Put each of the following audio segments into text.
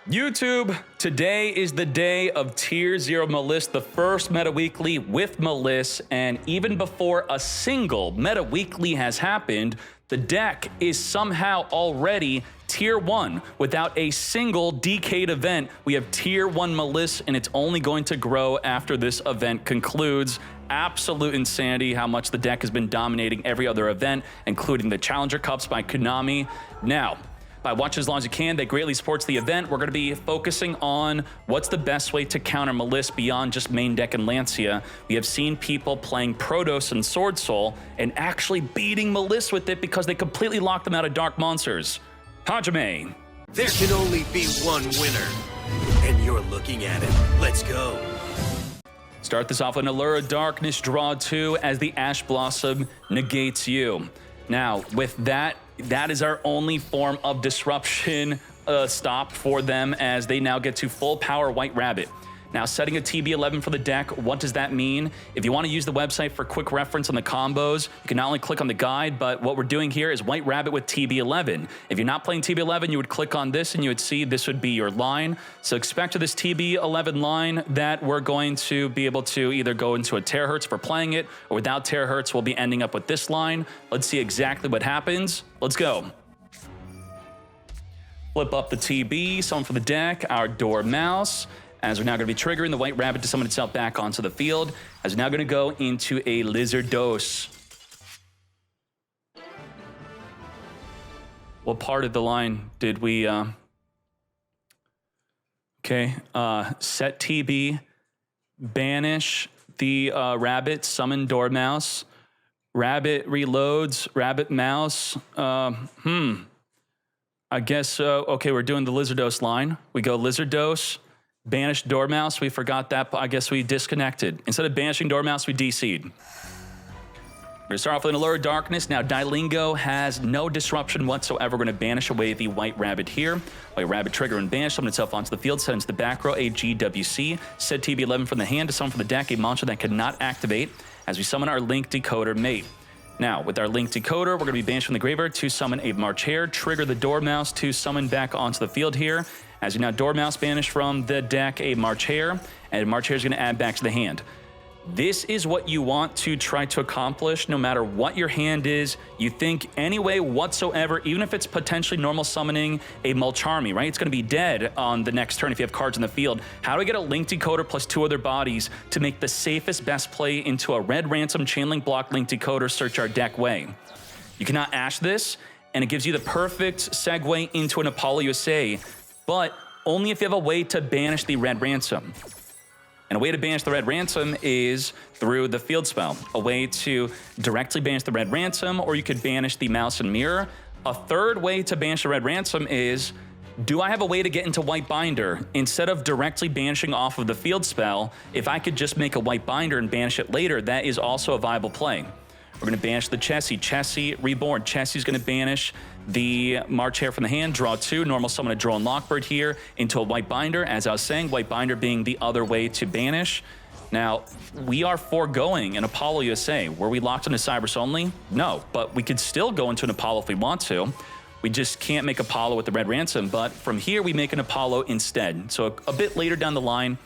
YouTube, today is the day of Tier 0 Maliss, the first Meta Weekly with Maliss, and even before a single Meta Weekly has happened, the deck is somehow already Tier 1 without a single decade event. We have Tier 1 Maliss, and it's only going to grow after this event concludes. Absolute insanity how much the deck has been dominating every other event, including the Challenger Cups by Konami. Now, by watching as long as you can, that greatly supports the event. We're going to be focusing on what's the best way to counter Maliss beyond just main deck and Lancia. We have seen people playing Protoss and Sword Soul and actually beating Maliss with it because they completely locked them out of Dark Monsters. Hajime. There can only be one winner, and you're looking at it. Let's go. Start this off with an Allure of Darkness, draw 2 as the Ash Blossom negates you. Now, with that is our only form of disruption stop for them, as they now get to full power White Rabbit. Now, setting a TB11 for the deck, what does that mean? If you want to use the website for quick reference on the combos, you can not only click on the guide, but what we're doing here is White Rabbit with TB11. If you're not playing TB11, you would click on this and you would see this would be your line. So expect to this TB11 line that we're going to be able to either go into a terahertz for playing it, or without terahertz, we'll be ending up with this line. Let's see exactly what happens. Let's go. Flip up the TB, summon for the deck, our Dormouse. As we're now going to be triggering the White Rabbit to summon itself back onto the field, as we're now going to go into a Lizard Dose. What part of the line did we... Okay, set TB, banish the Rabbit, summon Dormouse, Rabbit reloads, Rabbit Mouse, I guess, okay, we're doing the Lizard Dose line. We go Lizard Dose, banish Dormouse, we forgot that, but I guess we disconnected. Instead of banishing Dormouse, we DC'd. We're gonna start off with an Allure of Darkness. Now, Dailingo has no disruption whatsoever. We're gonna banish away the White Rabbit here. White Rabbit trigger and banish, summon itself onto the field, set into the back row, a GWC. Set TB11 from the hand to summon from the deck, a monster that cannot activate, as we summon our Link Decoder mate. Now, with our Link Decoder, we're gonna be banished from the graveyard to summon a March Hare, trigger the Dormouse to summon back onto the field here. As you now Dormouse banish from the deck a March Hare, and March Hare is going to add back to the hand. This is what you want to try to accomplish no matter what your hand is. You think any way whatsoever, even if it's potentially normal summoning a Mulcharmy, right? It's going to be dead on the next turn if you have cards in the field. How do I get a Link Decoder plus 2 other bodies to make the safest best play into a red ransom chainlink block Link Decoder search our deck way? You cannot Ash this, and it gives you the perfect segue into an Apollo USA, but only if you have a way to banish the Red Ransom. And a way to banish the Red Ransom is through the field spell. A way to directly banish the Red Ransom, or you could banish the Mouse and Mirror. A third way to banish the Red Ransom is, do I have a way to get into White Binder? Instead of directly banishing off of the field spell, if I could just make a White Binder and banish it later, that is also a viable play. We're going to banish the Chessie. Chessie reborn. Chessie's going to banish the March Hare from the hand, draw 2, normal summon a Drone Lockbird here into a White Binder. As I was saying, White Binder being the other way to banish. Now, we are foregoing an Apollo USA. Were we locked into Cybers only? No, but we could still go into an Apollo if we want to. We just can't make Apollo with the Red Ransom, but from here we make an Apollo instead. So a bit later down the line,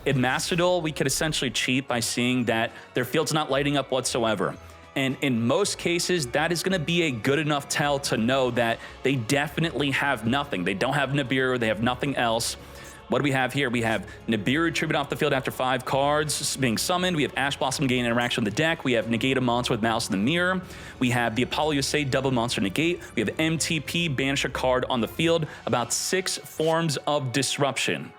in Master Duel, we could essentially cheat by seeing that their field's not lighting up whatsoever. And in most cases, that is going to be a good enough tell to know that they definitely have nothing. They don't have Nibiru, they have nothing else. What do we have here? We have Nibiru tribute off the field after 5 cards being summoned. We have Ash Blossom gain interaction with the deck. We have negate a monster with Mouse in the Mirror. We have the Apollo USA double monster negate. We have MTP banish a card on the field. About 6 forms of disruption.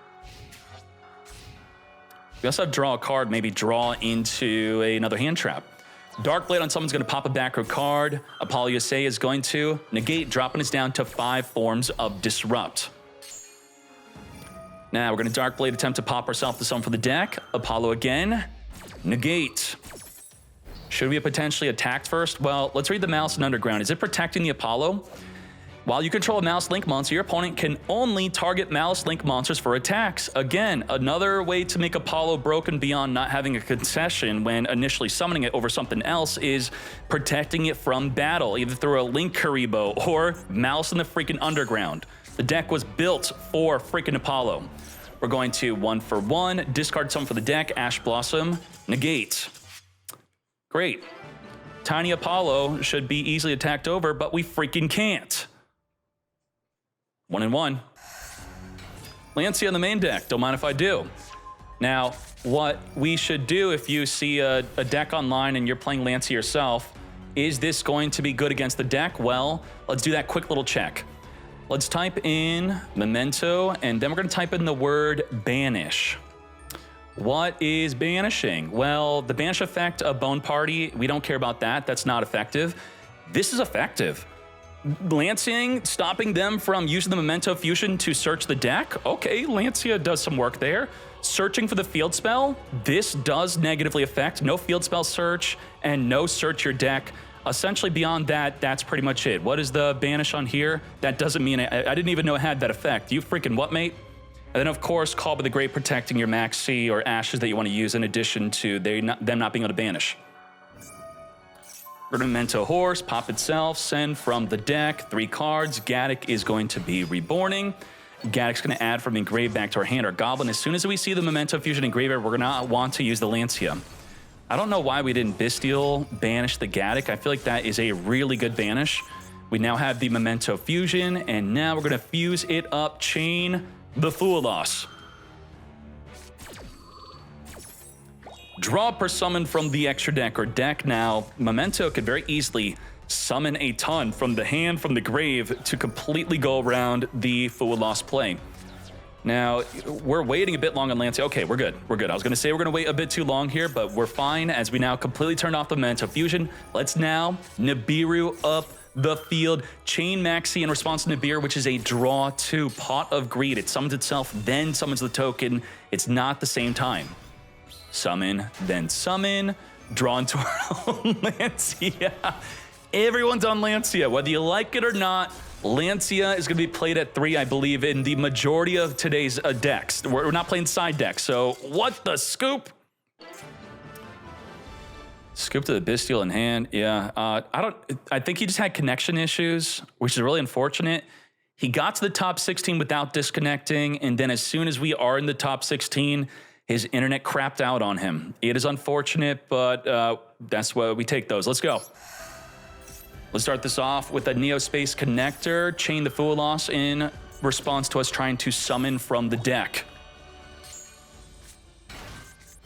We also have draw a card, maybe draw into another hand trap. Dark Blade on someone's going to pop a back row card. Apollo USA is going to negate, dropping us down to 5 forms of disrupt. Now we're going to Dark Blade attempt to pop ourselves to summon for the deck. Apollo again, negate. Should we have potentially attacked first? Well, let's read the Mouse and Underground. Is it protecting the Apollo? While you control a Maliss Link monster, your opponent can only target Maliss Link monsters for attacks. Again, another way to make Apollo broken beyond not having a concession when initially summoning it over something else is protecting it from battle, either through a Link Karibo or Maliss in the freaking Underground. The deck was built for freaking Apollo. We're going to 1 for 1, discard some for the deck, Ash Blossom, negate. Great. Tiny Apollo should be easily attacked over, but we freaking can't. 1 and 1. Lancea on the main deck, don't mind if I do. Now, what we should do if you see a deck online and you're playing Lancea yourself, is this going to be good against the deck? Well, let's do that quick little check. Let's type in Memento, and then we're going to type in the word banish. What is banishing? Well, the banish effect of Bone Party, we don't care about that. That's not effective. This is effective. Lancing, stopping them from using the Memento Fusion to search the deck. Okay, Lancea does some work there. Searching for the field spell, this does negatively affect. No field spell search and no search your deck. Essentially beyond that, that's pretty much it. What is the banish on here? That doesn't mean I didn't even know it had that effect. You freaking what, mate? And then of course, Call by the Great protecting your Maxi or Ashes that you want to use in addition to them not being able to banish. Memento Horse, pop itself, send from the deck, 3 cards. Gaddock is going to be reborning. Gaddock's going to add from engrave back to our hand. Our Goblin, as soon as we see the Memento Fusion in graveyard, we're going to want to use the Lancea. I don't know why we didn't Bestial banish the Gaddock. I feel like that is a really good banish. We now have the Memento Fusion, and now we're going to fuse it up, chain the Fool Loss. Draw per summon from the extra deck or deck. Now, Memento could very easily summon a ton from the hand, from the grave, to completely go around the Fool Loss play. Now, we're waiting a bit long on Lancea. Okay, we're good. We're good. I was going to say we're going to wait a bit too long here, but we're fine as we now completely turned off the Memento Fusion. Let's now Nibiru up the field. Chain Maxi in response to Nibiru, which is a draw 2 Pot of Greed. It summons itself, then summons the token. It's not the same time. Summon, then summon. Draw into our own Lancea. Everyone's on Lancea, whether you like it or not. Lancea is going to be played at 3, I believe, in the majority of today's decks. We're not playing side decks, so what the scoop? Scoop to the Bestial in hand, yeah. I think he just had connection issues, which is really unfortunate. He got to the top 16 without disconnecting, and then as soon as we are in the top 16, his internet crapped out on him. It is unfortunate, but that's why we take those. Let's go. Let's start this off with a Neospace Connector, chain the Fool Loss in response to us trying to summon from the deck.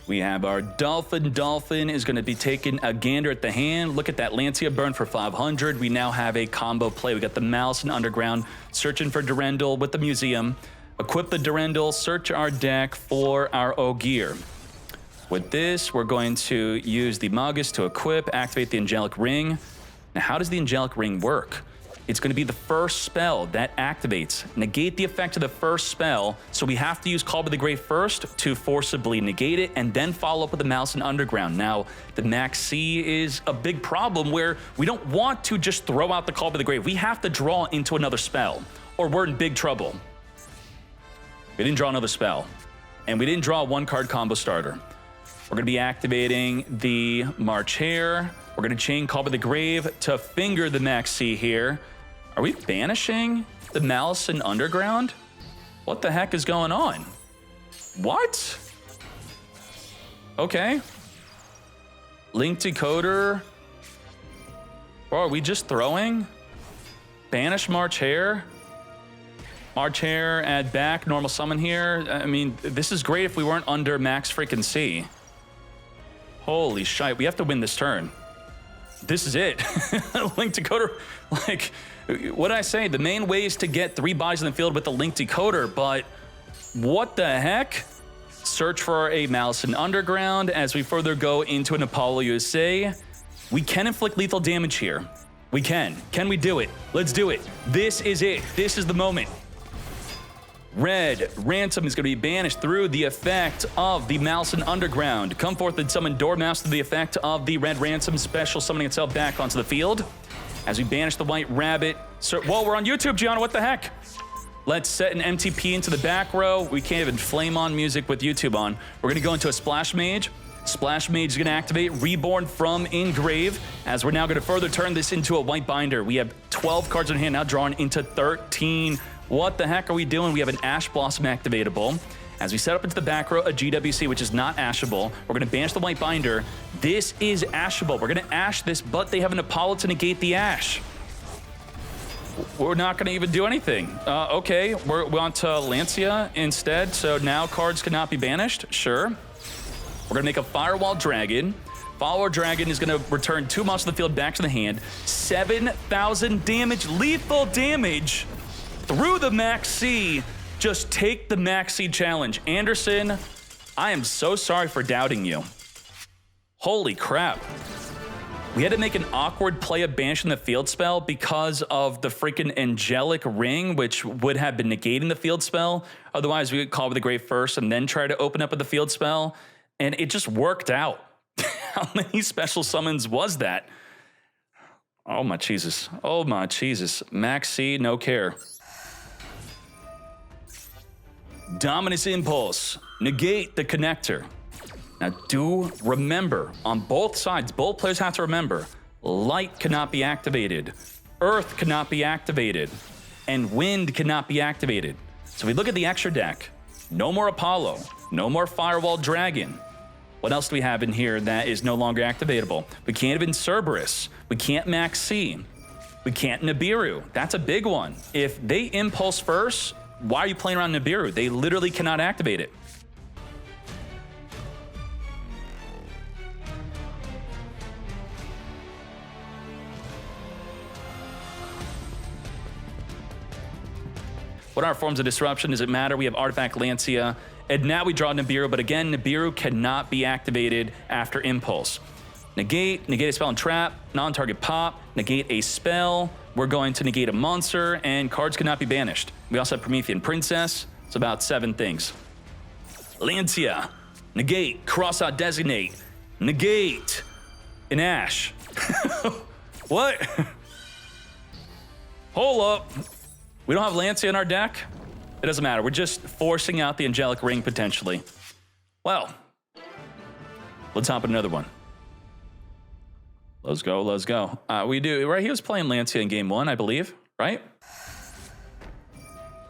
We have our Dolphin. Dolphin is going to be taking a gander at the hand. Look at that Lancea burn for 500. We now have a combo play. We got the Maliss and Underground, searching for Durendal with the Museum. Equip the Durendal, search our deck for our Ogier. With this, we're going to use the Magus to equip, activate the Angelic Ring. Now, how does the Angelic Ring work? It's going to be the first spell that activates. Negate the effect of the first spell, so we have to use Call by the Great first to forcibly negate it, and then follow up with the Maliss and Underground. Now, the Maxi is a big problem where we don't want to just throw out the Call by the Great. We have to draw into another spell, or we're in big trouble. We didn't draw another spell, and we didn't draw a 1-card combo starter. We're going to be activating the March Hare. We're going to chain Call by the Grave to finger the Maxi here. Are we banishing the Maliss and Underground? What the heck is going on? What? Okay. Link Decoder. Bro, are we just throwing? Banish March Hare. March Hare, add back, normal summon here. I mean, this is great if we weren't under max freaking C. Holy shite, we have to win this turn. This is it. Link Decoder, like, what did I say? The main way is to get 3 buys in the field with the Link Decoder, but what the heck? Search for a Maliss and Underground as we further go into an Apollo USA. We can inflict lethal damage here. We can. Can we do it? Let's do it. This is it. This is the moment. Red Ransom is going to be banished through the effect of the Maliss and Underground. Come forth and summon Dormouse through the effect of the Red Ransom, special summoning itself back onto the field. As we banish the White Rabbit. Whoa, we're on YouTube, Gianna, what the heck? Let's set an MTP into the back row. We can't even flame on music with YouTube on. We're going to go into a Splash Mage. Splash Mage is going to activate Reborn from Engrave, as we're now going to further turn this into a White Binder. We have 12 cards in hand, now drawn into 13 What the heck are we doing? We have an Ash Blossom activatable. As we set up into the back row, a GWC, which is not ashable. We're going to banish the White Binder. This is ashable. We're going to ash this, but they have an Apollo to negate the ash. We're not going to even do anything. Okay, we're on to Lancia instead. So now cards cannot be banished. Sure. We're going to make a Firewall Dragon. Follower Dragon is going to return 2 monsters of the field back to the hand. 7,000 damage, lethal damage through the Max C. Just take the Max C challenge. Anderson, I am so sorry for doubting you. Holy crap. We had to make an awkward play of banishing the field spell because of the freaking Angelic Ring, which would have been negating the field spell. Otherwise, we would call with the Grave first and then try to open up with the field spell. And it just worked out. How many special summons was that? Oh my Jesus. Oh my Jesus. Max C, no care. Dominus Impulse, negate the connector. Now do remember, on both sides, both players have to remember, light cannot be activated, earth cannot be activated, and wind cannot be activated. So we look at the extra deck, no more Apollo, no more Firewall Dragon. What else do we have in here that is no longer activatable? We can't even Cerberus, we can't Max C, we can't Nibiru. That's a big one. If they impulse first, why are you playing around Nibiru? They literally cannot activate it. What are our forms of disruption? Does it matter? We have Artifact Lancia, and now we draw Nibiru, but again, Nibiru cannot be activated after Impulse. Negate a spell and trap, non-target pop, negate a spell. We're going to negate a monster, and cards cannot be banished. We also have Promethean Princess. It's about 7 things. Lancia, negate, cross out designate, negate, an ash. What? Hold up. We don't have Lancia in our deck? It doesn't matter. We're just forcing out the Angelic Ring potentially. Well, let's hop in another one. Let's go, let's go. We do, right? He was playing Lancia in game 1, I believe, right?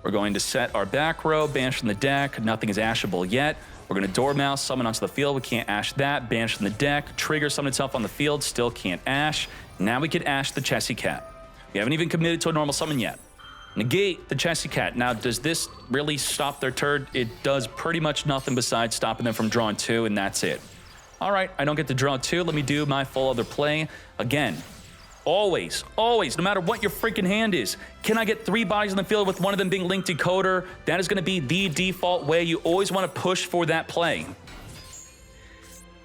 We're going to set our back row, banish from the deck. Nothing is ashable yet. We're going to Dormouse, summon onto the field. We can't ash that. Banish from the deck. Trigger, summon itself on the field. Still can't ash. Now we can ash the Chessy Cat. We haven't even committed to a normal summon yet. Negate the Chessy Cat. Now, does this really stop their turn? It does pretty much nothing besides stopping them from drawing 2, and that's it. All right, I don't get to draw 2. Let me do my full other play. Again, always, no matter what your freaking hand is, can I get 3 bodies in the field with one of them being linked decoder? That is going to be the default way. You always want to push for that play.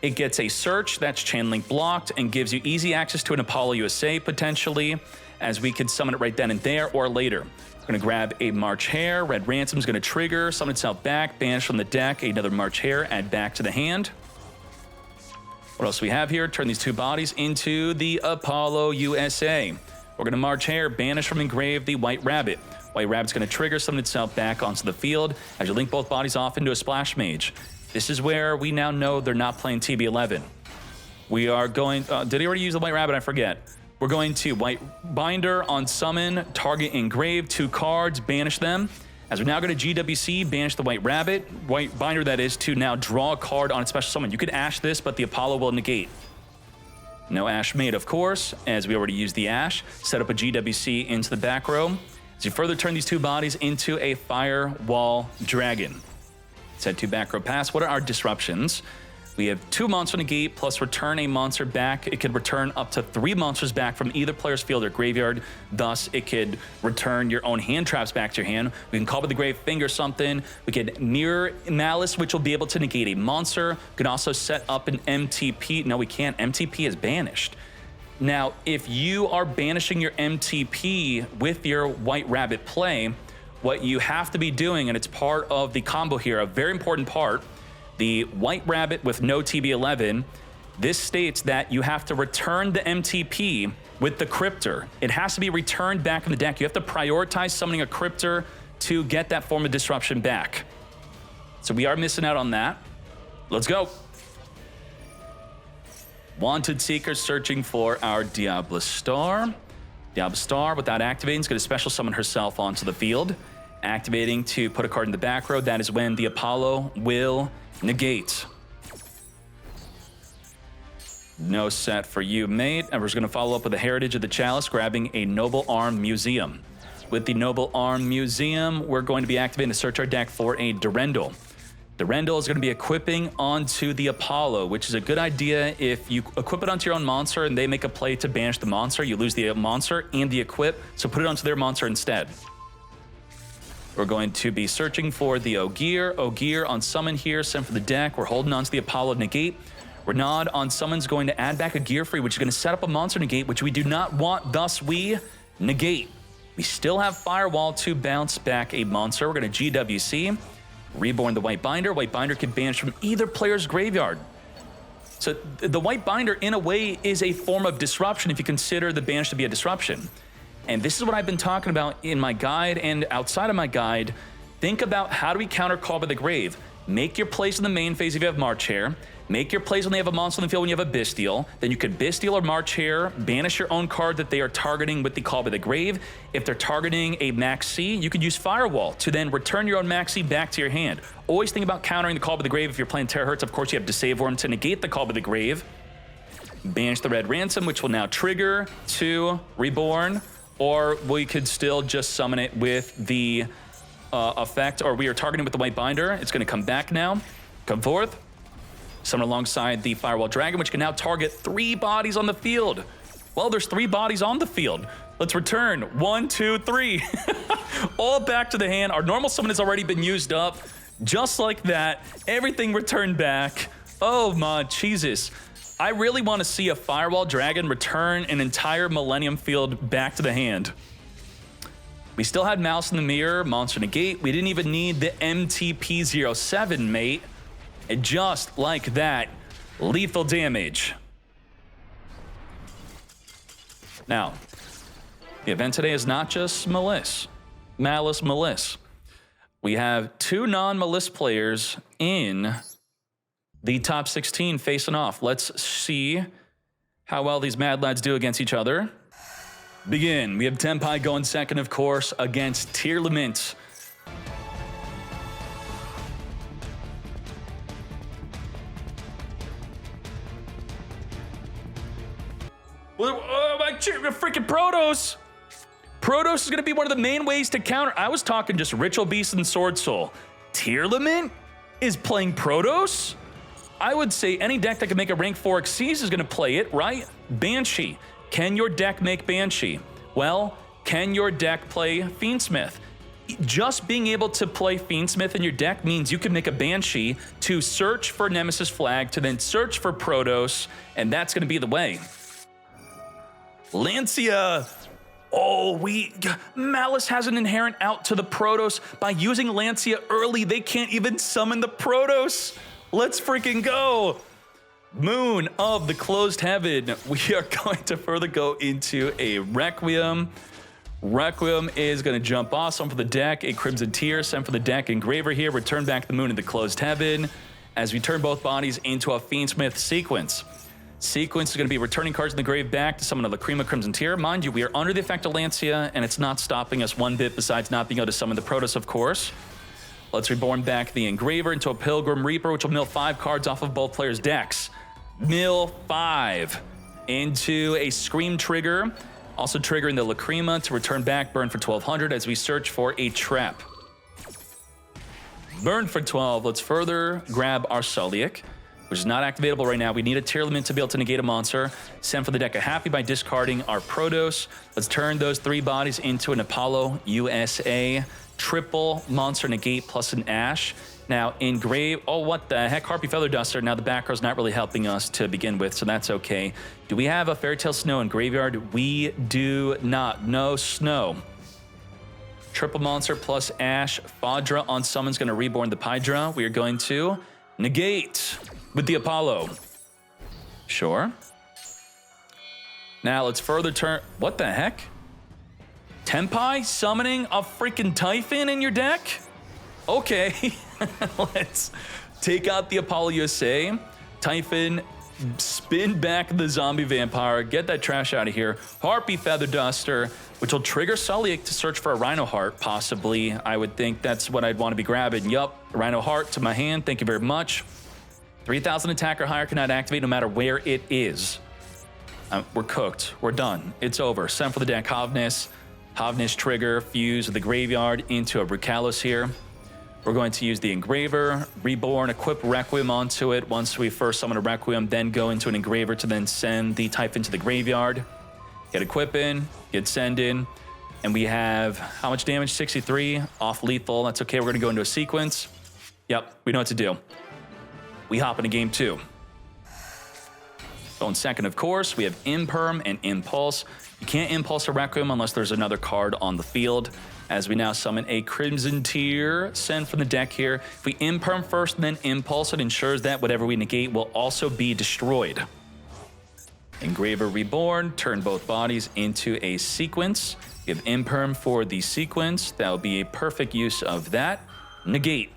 It gets a search, that's chain link blocked, and gives you easy access to an Apollo USA potentially, as we could summon it right then and there or later. We're going to grab a March Hare. Red Ransom is going to trigger, summon itself back, banish from the deck, another March Hare, add back to the hand. What else do we have here? Turn these 2 bodies into the Apollo USA. We're going to March Hare, banish from engrave the White Rabbit. White Rabbit's going to trigger, summon itself back onto the field as you link both bodies off into a Splash Mage. This is where we now know they're not playing TB11. We are going... did he already use the White Rabbit? I forget. We're going to White Binder on summon, target engrave, 2 cards, banish them. As we're now going to GWC, banish the White Rabbit, White Binder that is, to now draw a card on its special summon. You could ash this, but the Apollo will negate. No ash made, of course, as we already used the ash. Set up a GWC into the back row. As you further turn these 2 bodies into a Firewall Dragon. Set 2 back row pass. What are our disruptions? We have 2 monster negate plus return a monster back. It could return up to 3 monsters back from either player's field or graveyard. Thus, it could return your own hand traps back to your hand. We can call with the Grave Finger something. We could mirror Maliss, which will be able to negate a monster. We can also set up an MTP. No, we can't. MTP is banished. Now, if you are banishing your MTP with your White Rabbit play, what you have to be doing, and it's part of the combo here, a very important part, the White Rabbit with no TB11, this states that you have to return the MTP with the Cryptor. It has to be returned back in the deck. You have to prioritize summoning a Cryptor to get that form of disruption back. So we are missing out on that. Let's go. Wanted Seeker searching for our Diablo Star. Diablo Star, without activating, is going to special summon herself onto the field. activating to put a card in the back row. That is when the Apollo will negate. No set for you, mate. And we're just going to follow up with the Heritage of the Chalice, grabbing a Noble Arm Museum. With the Noble Arm Museum, we're going to be activating to search our deck for a Durendal. Durendal is going to be equipping onto the Apollo, which is a good idea. If you equip it onto your own monster and they make a play to banish the monster, you lose the monster and the equip, so put it onto their monster instead. We're going to be searching for the Ogier. Ogier on summon here, sent for the deck. We're holding on to the Apollo negate. Renaud on summon's going to add back a Gear Free, which is going to set up a monster negate, which we do not want, thus we negate. We still have Firewall to bounce back a monster. We're going to GWC. Reborn the White Binder. White Binder can banish from either player's graveyard. So the White Binder, in a way, is a form of disruption if you consider the banish to be a disruption. And this is what I've been talking about in my guide and outside of my guide. Think about how do we counter Call by the Grave. Make your plays in the main phase if you have March Hare. Make your plays when they have a monster on the field when you have a Bestial. Then you could Bestial or March Hare, banish your own card that they are targeting with the Call by the Grave. If they're targeting a Max C, you could use Firewall to then return your own Max C back to your hand. Always think about countering the Call by the Grave. If you're playing Terahertz, of course you have Disave Worm to negate the Call by the Grave. Banish the Red Ransom, which will now trigger to Reborn. Or we could still just summon it with the effect, or we are targeting with the White Binder. It's going to come back now. Come forth. Summon alongside the Firewall Dragon, which can now target 3 bodies on the field. Well, there's 3 bodies on the field. Let's return. 1, 2, 3. All back to the hand. Our normal summon has already been used up. Just like that. Everything returned back. Oh my Jesus. I really want to see a Firewall Dragon return an entire Millennium field back to the hand. We still had Mouse in the Mirror, Monster Negate. We didn't even need the MTP-07, mate. And just like that, lethal damage. Now, the event today is not just Maliss. Maliss. We have 2 non-Maliss players in the top 16 facing off. Let's see how well these mad lads do against each other. Begin. We have Tenpai going second, of course, against Tier Lament. Oh, my freaking Protoss! Protoss is going to be one of the main ways to counter. I was talking just Ritual Beast and Sword Soul. Tier Lament is playing Protoss? I would say any deck that can make a rank 4 Xyz is going to play it, right? Banshee. Can your deck make Banshee? Well, can your deck play Fiendsmith? Just being able to play Fiendsmith in your deck means you can make a Banshee to search for Nemesis Flag, to then search for Protoss, and that's going to be the way. Lancia. Oh, Maliss has an inherent out to the Protoss. By using Lancia early, they can't even summon the Protoss. Let's freaking go. Moon of the Closed Heaven. We are going to further go into a Requiem. Requiem is going to jump off, send for the deck, a Crimson Tear, send for the deck, Engraver here, return back the Moon in the Closed Heaven, as we turn both bodies into a Fiendsmith sequence. Sequence is going to be returning cards in the grave back to summon a Lacrima Crimson Tear. Mind you, we are under the effect of Lancia, and it's not stopping us one bit besides not being able to summon the Protoss, of course. Let's reborn back the Engraver into a Pilgrim Reaper, which will mill 5 cards off of both players' decks. Mill 5 into a Scream Trigger, also triggering the Lacrima to return back, burn for 1200 as we search for a trap. Burn for 12. Let's further grab our Sulliek, which is not activatable right now. We need a Tier Limit to be able to negate a monster. Send for the deck a Happy by discarding our Protoss. Let's turn those 3 bodies into an Apollo USA. Triple monster negate plus an Ash. Now, engrave. Oh, what the heck? Harpy Feather Duster. Now, the back row's not really helping us to begin with, so that's okay. Do we have a Fairytale Snow in graveyard? We do not. No snow. Triple monster plus Ash. Fadra on summon's going to reborn the Pydra. We are going to negate with the Apollo. Sure. Now, let's further turn. What the heck? Tenpai summoning a freaking Typhon in your deck? Okay. Let's take out the Apollo USA. Typhon spin back the zombie vampire, get that trash out of here. Harpy Feather Duster, which will trigger Sully to search for a Rhino Heart, possibly. I would think that's what I'd want to be grabbing. Yup, Rhino Heart to my hand, thank you very much. 3,000 attack or higher cannot activate no matter where it is. We're cooked, we're done, it's over. Send for the deck, Havnis. Havnis trigger, fuse the graveyard into a Brucalis here. We're going to use the Engraver, Reborn, equip Requiem onto it. Once we first summon a Requiem, then go into an Engraver to then send the Typhon to the graveyard. Get equip in, get send in, and we have how much damage? 63, off lethal. That's okay, we're gonna go into a sequence. Yep, we know what to do. We hop into game 2. Going second, of course, we have Imperm and Impulse. You can't Impulse a Requiem unless there's another card on the field. As we now summon a Crimson Tear, send from the deck here. If we Imperm first and then Impulse, it ensures that whatever we negate will also be destroyed. Engraver Reborn, turn both bodies into a sequence. Give Imperm for the sequence. That will be a perfect use of that. Negate.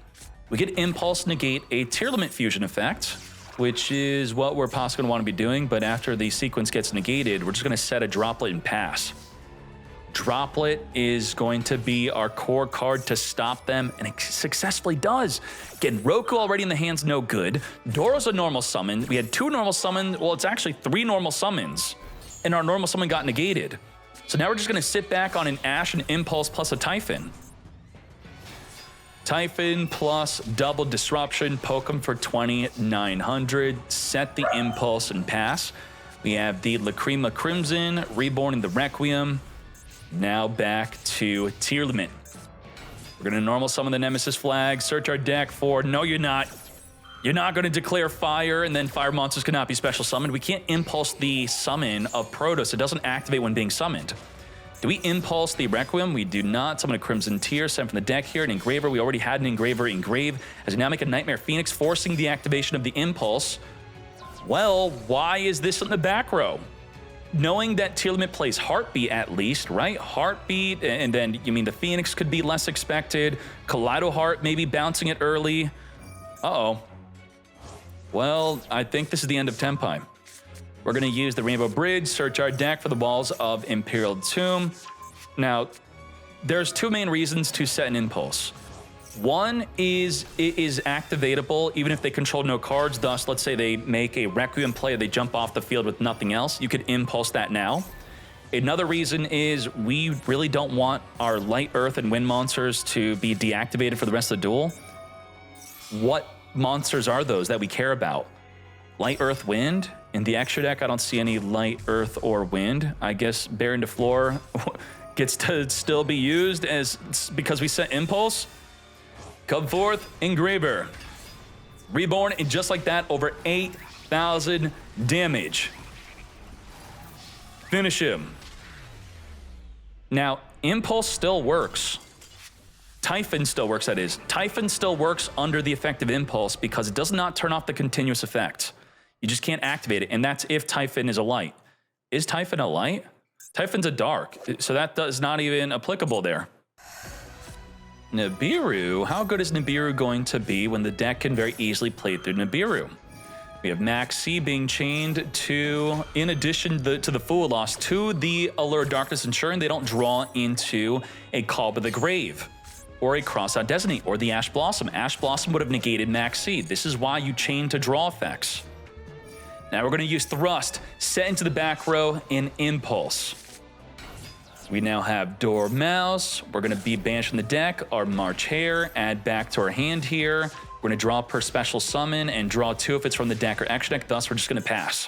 We get Impulse Negate, a Tier Limit Fusion effect, which is what we're possibly going to want to be doing, but after the sequence gets negated, we're just going to set a Droplet and pass. Droplet is going to be our core card to stop them, and it successfully does. Again, Roku already in the hand's no good. Doro's a normal summon. We had 2 normal summons. Well, it's actually 3 normal summons, and our normal summon got negated. So now we're just going to sit back on an Ash and Impulse plus a Typhon. Typhon plus double Disruption, poke him for 2,900, set the Impulse and pass. We have the Lacrima Crimson, Reborn in the Requiem. Now back to Tier Limit. We're gonna normal summon the Nemesis flag, search our deck for, no you're not. You're not gonna declare fire and then fire monsters cannot be special summoned. We can't impulse the summon of Protoss, it doesn't activate when being summoned. Do we impulse the Requiem? We do not. Summon a Crimson Tear, send from the deck here, an Engraver. We already had an Engraver engrave. As we now make a Nightmare Phoenix, forcing the activation of the Impulse. Well, why is this in the back row? Knowing that Tier Limit plays Heartbeat at least, right? Heartbeat, and then you mean the Phoenix could be less expected. Kaleido Heart maybe bouncing it early. Uh-oh. Well, I think this is the end of Tenpai. We're gonna use the Rainbow Bridge, search our deck for the walls of Imperial Tomb. Now, there's 2 main reasons to set an Impulse. One is it is activatable even if they control no cards, thus let's say they make a Requiem play, they jump off the field with nothing else, you could Impulse that now. Another reason is we really don't want our Light, Earth, and Wind monsters to be deactivated for the rest of the duel. What monsters are those that we care about? Light, Earth, Wind? In the extra deck, I don't see any Light, Earth, or Wind. I guess Baron de Floor gets to still be used as because we set Impulse. Come forth, Engraver. Reborn, and just like that, over 8,000 damage. Finish him. Now, Impulse still works. Typhon still works, that is. Typhon still works under the effect of Impulse because it does not turn off the continuous effect. You just can't activate it, and that's if Typhon is a light. Is Typhon a light? Typhon's a dark, so that is not even applicable there. Nibiru, how good is Nibiru going to be when the deck can very easily play through Nibiru? We have Max C being chained to, in addition to the Fool Loss, to the Allure of Darkness, ensuring they don't draw into a Call by the Grave, or a Cross-Out Designate, or the Ash Blossom. Ash Blossom would have negated Max C. This is why you chain to draw effects. Now we're going to use Thrust, set into the back row in Impulse. We now have Dormouse. We're going to be banishing the deck, our March Hare, add back to our hand here. We're going to draw per special summon and draw 2 if it's from the deck or extra deck, thus we're just going to pass.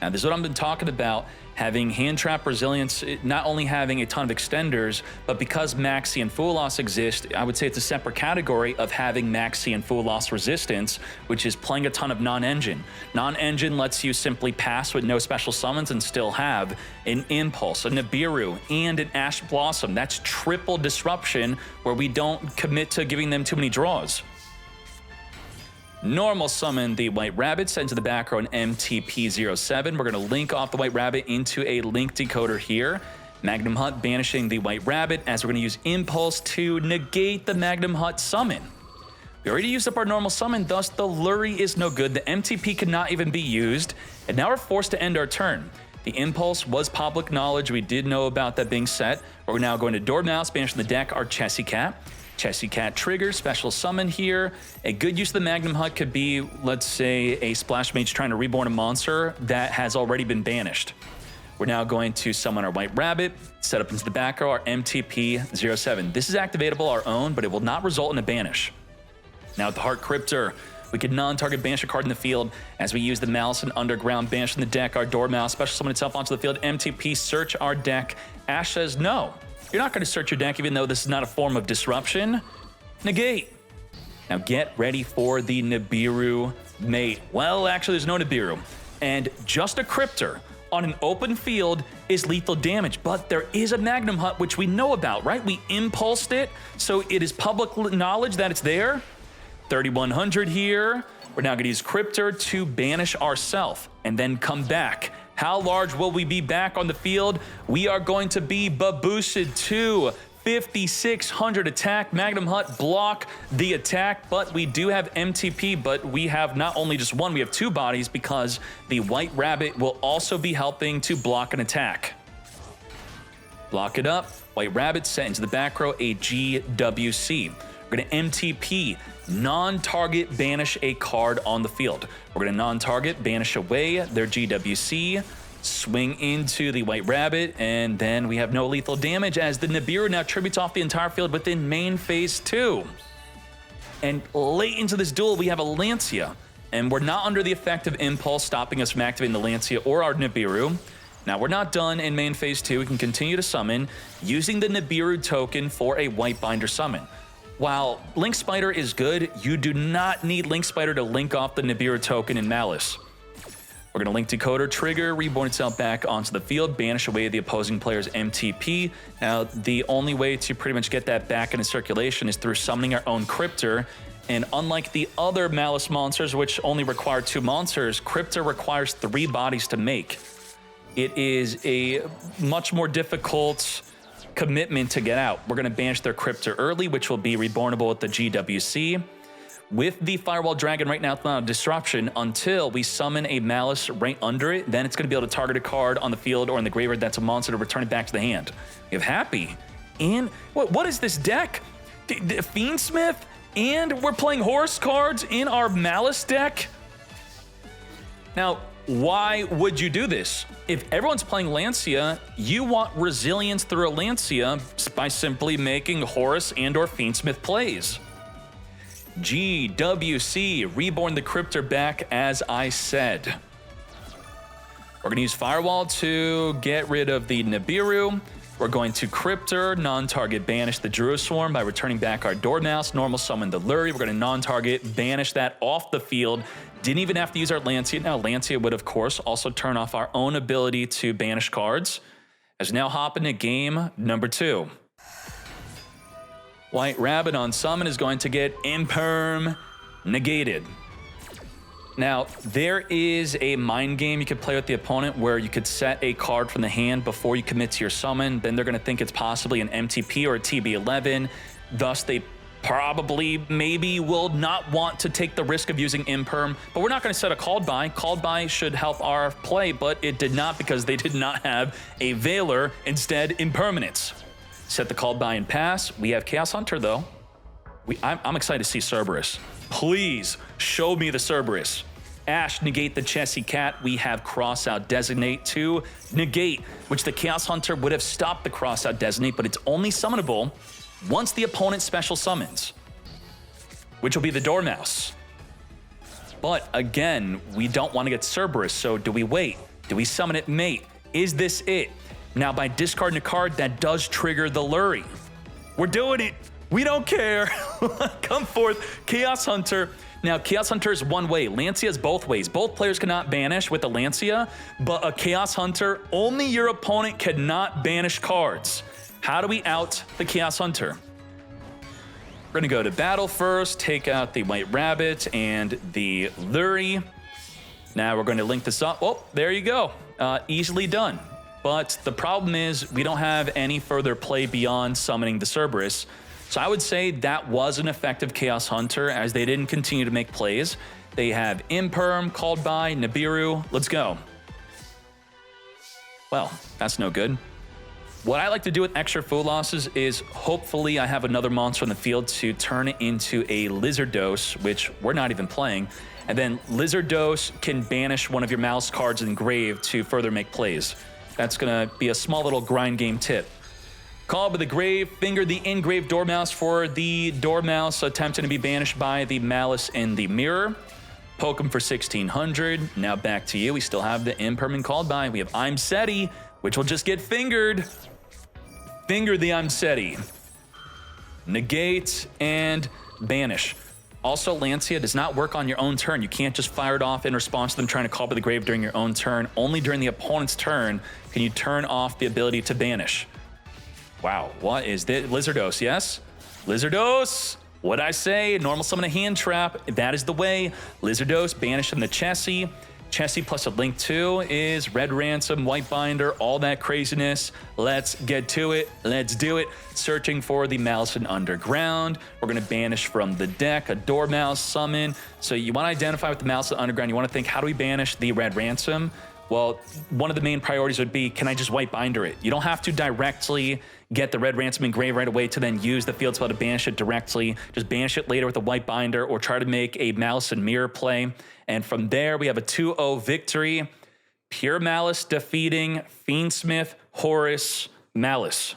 Now this is what I've been talking about, having Hand Trap Resilience, not only having a ton of extenders, but because Maxi and Fool Loss exist, I would say it's a separate category of having Maxi and Fool Loss Resistance, which is playing a ton of non-engine. Non-engine lets you simply pass with no special summons and still have an Impulse, a Nibiru, and an Ash Blossom. That's triple disruption where we don't commit to giving them too many draws. Normal summon the White Rabbit, send to the back row an MTP07. We're going to link off the White Rabbit into a link decoder here. Magnum Hut banishing the White Rabbit, as we're going to use Impulse to negate the Magnum Hut summon. We already used up our normal summon, thus the Lurry is no good. The MTP cannot even be used, and now we're forced to end our turn. The Impulse was public knowledge. We did know about that being set. We're now going to Dormouse, banish from the deck our Chessy Cat. Chessy Cat trigger, special summon here. A good use of the Magnum Hut could be, let's say, a Splash Mage trying to reborn a monster that has already been banished. We're now going to summon our White Rabbit, set up into the back row our MTP-07. This is activatable, our own, but it will not result in a banish. Now with the Heart Cryptor, we can non-target banish a card in the field as we use the Maliss and Underground, banish in the deck our Dormouse, special summon itself onto the field, MTP, search our deck. Ash says, no, you're not going to search your deck even though this is not a form of disruption. Negate. Now get ready for the Nibiru mate. Well, actually there's no Nibiru, and just a Cryptor on an open field is lethal damage, but there is a Magnum Hut which we know about, right? We impulsed it, so it is public knowledge that it's there. 3100 here. We're now gonna use Cryptor to banish ourselves and then come back. How large will we be back on the field? We are going to be boosted to 5600 attack. Magnum Hut block the attack, but we do have MTP, but we have not only just one, we have two bodies because the White Rabbit will also be helping to block an attack. Block it up. White Rabbit set into the back row a GWC. We're gonna MTP, non-target banish a card on the field. We're gonna non-target banish away their GWC, swing into the White Rabbit, and then we have no lethal damage as the Nibiru now tributes off the entire field within main phase 2. And late into this duel, we have a Lancia, and we're not under the effect of Impulse stopping us from activating the Lancia or our Nibiru. Now we're not done in main phase 2. We can continue to summon using the Nibiru token for a White Binder summon. While Link Spider is good, you do not need Link Spider to link off the Nibiru token in Maliss. We're going to Link Decoder trigger, reborn itself back onto the field, banish away the opposing player's MTP. Now, the only way to pretty much get that back into circulation is through summoning our own Cryptor. And unlike the other Maliss monsters, which only require 2 monsters, Cryptor requires 3 bodies to make. It is a much more difficult commitment to get out. We're going to banish their Cryptor early, which will be rebornable with the GWC. With the Firewall Dragon right now, it's not a disruption until we summon a Maliss right under it. Then it's going to be able to target a card on the field or in the graveyard that's a monster to return it back to the hand. We have Happy. And what is this deck? Fiendsmith? And we're playing horse cards in our Maliss deck? Now, why would you do this? If everyone's playing Lancia, you want resilience through a Lancia by simply making Horus and or Fiendsmith plays. GWC, reborn the Cryptor back as I said. We're going to use Firewall to get rid of the Nibiru. We're going to Cryptor, non-target banish the Druid Swarm by returning back our Dormouse, normal summon the Lurry. We're going to non-target banish that off the field. Didn't even have to use our Lancia. Now Lancia would, of course, also turn off our own ability to banish cards. As we now hop into game number 2. White Rabbit on summon is going to get Imperm negated. Now, there is a mind game you could play with the opponent where you could set a card from the hand before you commit to your summon. Then they're going to think it's possibly an MTP or a TB11. Thus, they probably maybe will not want to take the risk of using Imperm. But we're not going to set a called by. Called by should help our play, but it did not because they did not have a Veiler, instead Impermanence. Set the called by and pass. We have Chaos Hunter though. I'm excited to see Cerberus. Please show me the Cerberus. Ash, negate the Chessy Cat. We have Cross Out Designate to negate, which the Chaos Hunter would have stopped the Cross Out Designate, but it's only summonable once the opponent special summons, which will be the Dormouse. But again, we don't want to get Cerberus, so do we wait? Do we summon it mate? Is this it? Now, by discarding a card, that does trigger the Lurry. We're doing it. We don't care. Come forth, Chaos Hunter. Now, Chaos Hunter is one way. Lancia is both ways. Both players cannot banish with a Lancia, but a Chaos Hunter, only your opponent cannot banish cards. How do we out the Chaos Hunter? We're gonna go to battle first, take out the White Rabbit and the Lurry. Now we're gonna link this up. Oh, there you go. Easily done. But the problem is we don't have any further play beyond summoning the Cerberus. So I would say that was an effective Chaos Hunter as they didn't continue to make plays. They have Imperm called by Nibiru. Let's go. Well, that's no good. What I like to do with extra food losses is hopefully I have another monster in the field to turn it into a Lizardos, which we're not even playing. And then Lizardos can banish one of your Maliss cards in grave to further make plays. That's gonna be a small little grind game tip. Call by the grave, finger the engraved Dormouse for the Dormouse attempting to be banished by the Maliss in the mirror. Poke him for 1600. Now back to you. We still have the Impermanent called by. We have I'm Seti, which will just get fingered. Finger the I'm Seti. Negate and banish. Also, Lancia does not work on your own turn. You can't just fire it off in response to them trying to call by the grave during your own turn. Only during the opponent's turn can you turn off the ability to banish. Wow, what is this? Lizardos, yes? Lizardos! What'd I say? Normal summon a hand trap. That is the way. Lizardos, banish from the Chessie. Chessie plus a link 2 is Red Ransom, White Binder, all that craziness. Let's get to it. Let's do it. Searching for the Maliss in Underground. We're going to banish from the deck a Dormouse summon. So you want to identify with the Maliss in Underground. You want to think, how do we banish the Red Ransom? Well, one of the main priorities would be, can I just White Binder it? You don't have to directly get the Red Ransom in grave right away to then use the field spell to banish it directly. Just banish it later with a White Binder or try to make a Maliss and Mirror play. And from there, we have a 2-0 victory. Pure Maliss defeating Fiendsmith, Horus, Maliss.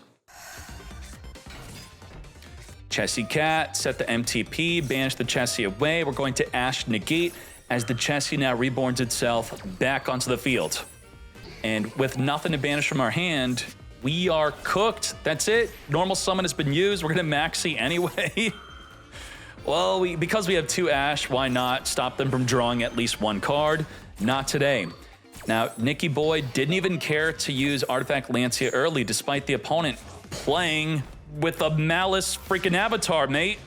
Chessie Cat, set the MTP, banish the Chessie away. We're going to Ash Negate as the Chessie now reborns itself back onto the field. And with nothing to banish from our hand, we are cooked. That's it. Normal summon has been used. We're going to maxi anyway. Well, because we have 2 Ash, why not stop them from drawing at least 1 card? Not today. Now, Nicky Boy didn't even care to use Artifact Lancia early, despite the opponent playing with a Maliss freaking avatar, mate.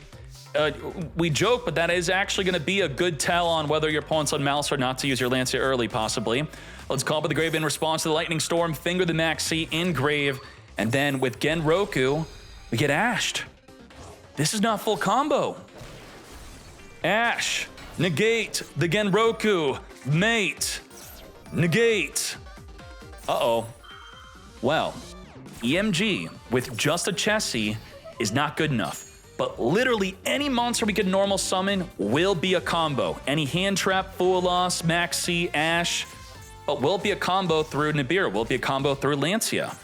We joke, but that is actually going to be a good tell on whether your opponent's on Maliss or not to use your Lancia early, possibly. Let's call by the grave in response to the Lightning Storm, finger the Maxi in grave, and then with Genroku, we get Ashed. This is not full combo. Ash, negate the Genroku, mate, negate. Uh-oh. Well, EMG with just a Chessie is not good enough. But literally any monster we can normal summon will be a combo. Any hand trap, Fool Loss, Maxi, Ash, but will be a combo through Nibiru, will be a combo through Lancia.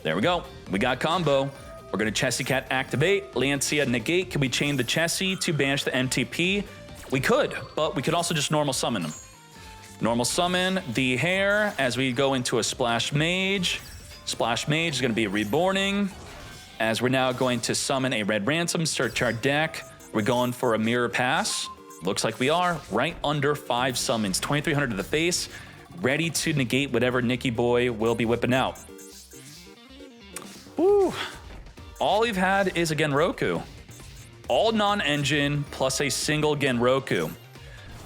There we go. We got combo. We're going to Chessie Cat activate, Lancia negate. Can we chain the Chessie to banish the MTP? We could, but we could also just normal summon them. Normal summon the hair as we go into a Splash Mage. Splash Mage is going to be reborning. As we're now going to summon a Red Ransom, search our deck. We're going for a Mirror Pass. Looks like we are right under 5 summons. 2,300 to the face, ready to negate whatever Nicky Boy will be whipping out. Woo. All we've had is a Genroku. All non-engine plus a single Genroku.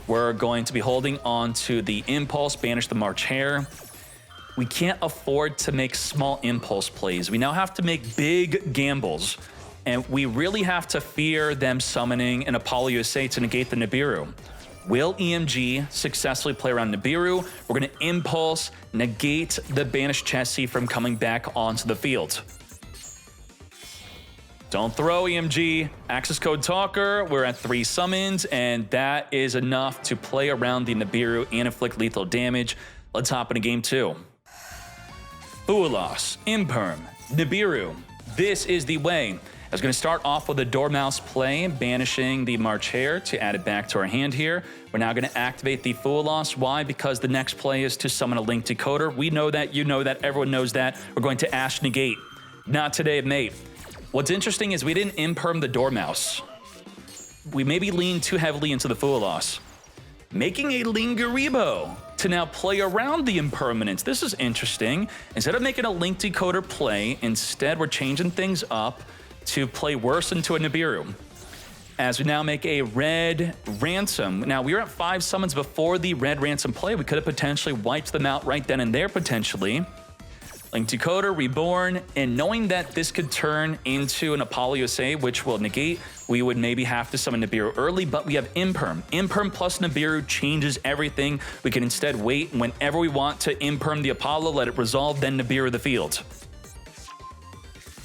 We're going to be holding on to the Impulse, banish the March Hare. We can't afford to make small impulse plays. We now have to make big gambles, and we really have to fear them summoning an Apollo USA to negate the Nibiru. Will EMG successfully play around Nibiru? We're going to impulse, negate the banished Chessie from coming back onto the field. Don't throw, EMG. Access code Talker. We're at 3 summons, and that is enough to play around the Nibiru and inflict lethal damage. Let's hop into game 2. Fualos, Imperm, Nibiru. This is the way. I was going to start off with a Dormouse play, banishing the March Hare to add it back to our hand here. We're now going to activate the Fualos. Why? Because the next play is to summon a Link Decoder. We know that, you know that, everyone knows that. We're going to Ash Negate. Not today, mate. What's interesting is we didn't Imperm the Dormouse. We maybe leaned too heavily into the Fualos. Making a Lingeribo to now play around the impermanence. This is interesting. Instead of making a Link Decoder play, instead we're changing things up to play worse into a Nibiru. As we now make a Red Ransom. Now, we were at 5 summons before the Red Ransom play. We could have potentially wiped them out right then and there, potentially. Link Decoder, Reborn, and knowing that this could turn into an Apollo USA, which will negate, we would maybe have to summon Nibiru early, but we have Imperm. Imperm plus Nibiru changes everything. We can instead wait whenever we want to Imperm the Apollo, let it resolve, then Nibiru the field.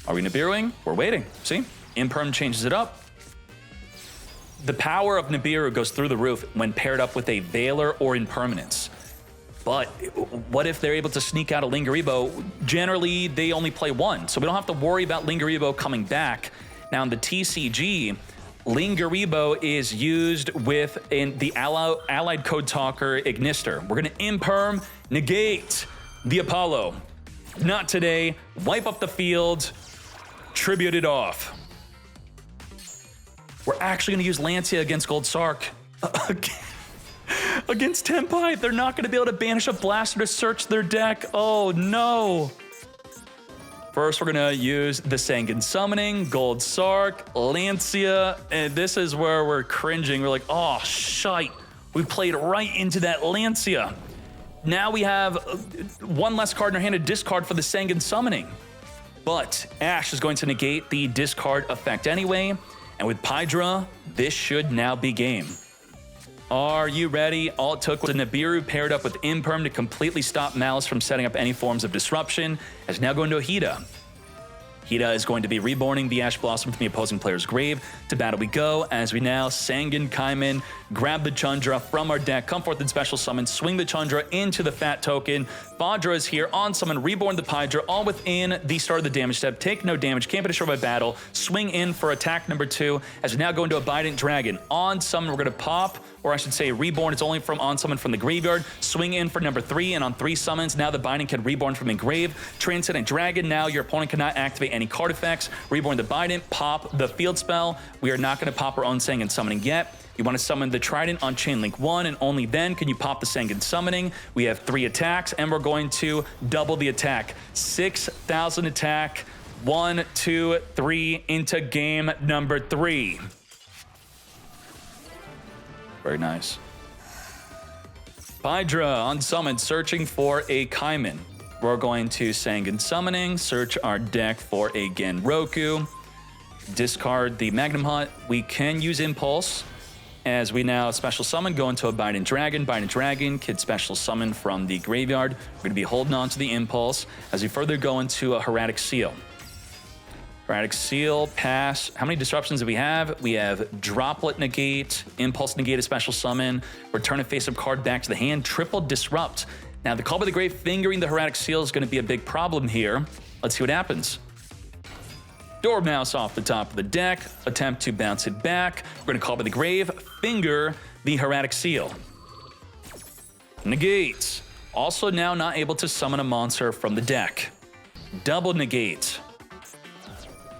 Are we Nibiruing? We're waiting. See? Imperm changes it up. The power of Nibiru goes through the roof when paired up with a Veiler or Impermanence. But what if they're able to sneak out a Lingaribo? Generally, they only play one, so we don't have to worry about Lingaribo coming back. Now, in the TCG, Lingaribo is used with the Allied Code Talker Ignister. We're going to Imperm, negate the Apollo. Not today. Wipe up the field. Tribute it off. We're actually going to use Lancia against Gold Sark. Against Tenpai, they're not going to be able to banish a blaster to search their deck. Oh no. First, we're going to use the Sangan Summoning, Gold Sark, Lancia, and this is where we're cringing. We're like, oh, shite. We played right into that Lancia. Now we have one less card in our hand to discard for the Sangan Summoning. But Ash is going to negate the discard effect anyway, and with Pydra, this should now be game. Are you ready? All it took was a Nibiru paired up with Imperm to completely stop Maliss from setting up any forms of disruption, as now going to a Hida. Hida is going to be reborning the Ash Blossom from the opposing player's grave. To battle we go, as we now Sangan Kaiman, grab the Chandra from our deck, come forth in special summon, swing the Chandra into the Fat token. Fadra is here, on summon, reborn the Pydra, all within the start of the damage step. Take no damage, can't be destroyed by battle. Swing in for attack number 2, as we now go into Abidant Dragon. On summon, we're going to pop, or I should say reborn, it's only from on summon from the graveyard. Swing in for number 3, and on 3 summons, now the Binding can reborn from the grave. Transcendent Dragon, now your opponent cannot activate any card effects. Reborn the Binding, pop the field spell. We are not going to pop our own Sangan Summoning yet. You want to summon the Trident on Chain Link 1, and only then can you pop the Sangan Summoning. We have 3 attacks, and we're going to double the attack. 6,000 attack, 1, 2, 3, into game number 3. Very nice. Pydra on summon, searching for a Kaiman. We're going to Sangan Summoning, search our deck for a Genroku, discard the Magnum Hunt. We can use Impulse, as we now special summon, go into a Binding Dragon. Binding Dragon can special summon from the graveyard. We're going to be holding on to the Impulse as we further go into a Hieratic Seal. Hieratic Seal, pass. How many disruptions do we have? We have Droplet negate, Impulse negate a special summon, return a face-up card back to the hand, triple disrupt. Now, the Call by the Grave fingering the Hieratic Seal is going to be a big problem here. Let's see what happens. Dormouse off the top of the deck, attempt to bounce it back. We're going to Call by the Grave, finger the Hieratic Seal. Negates. Also now not able to summon a monster from the deck. Double negate.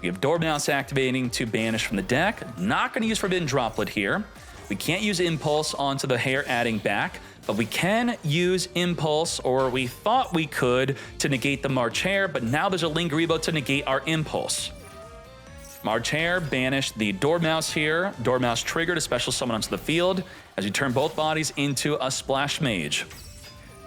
We have Dormouse activating to banish from the deck. Not going to use Forbidden Droplet here. We can't use Impulse onto the hair adding back, but we can use Impulse, or we thought we could, to negate the March Hare, but now there's a Lingaribo to negate our Impulse. March Hare banished the Dormouse here. Dormouse triggered a special summon onto the field as we turn both bodies into a Splash Mage.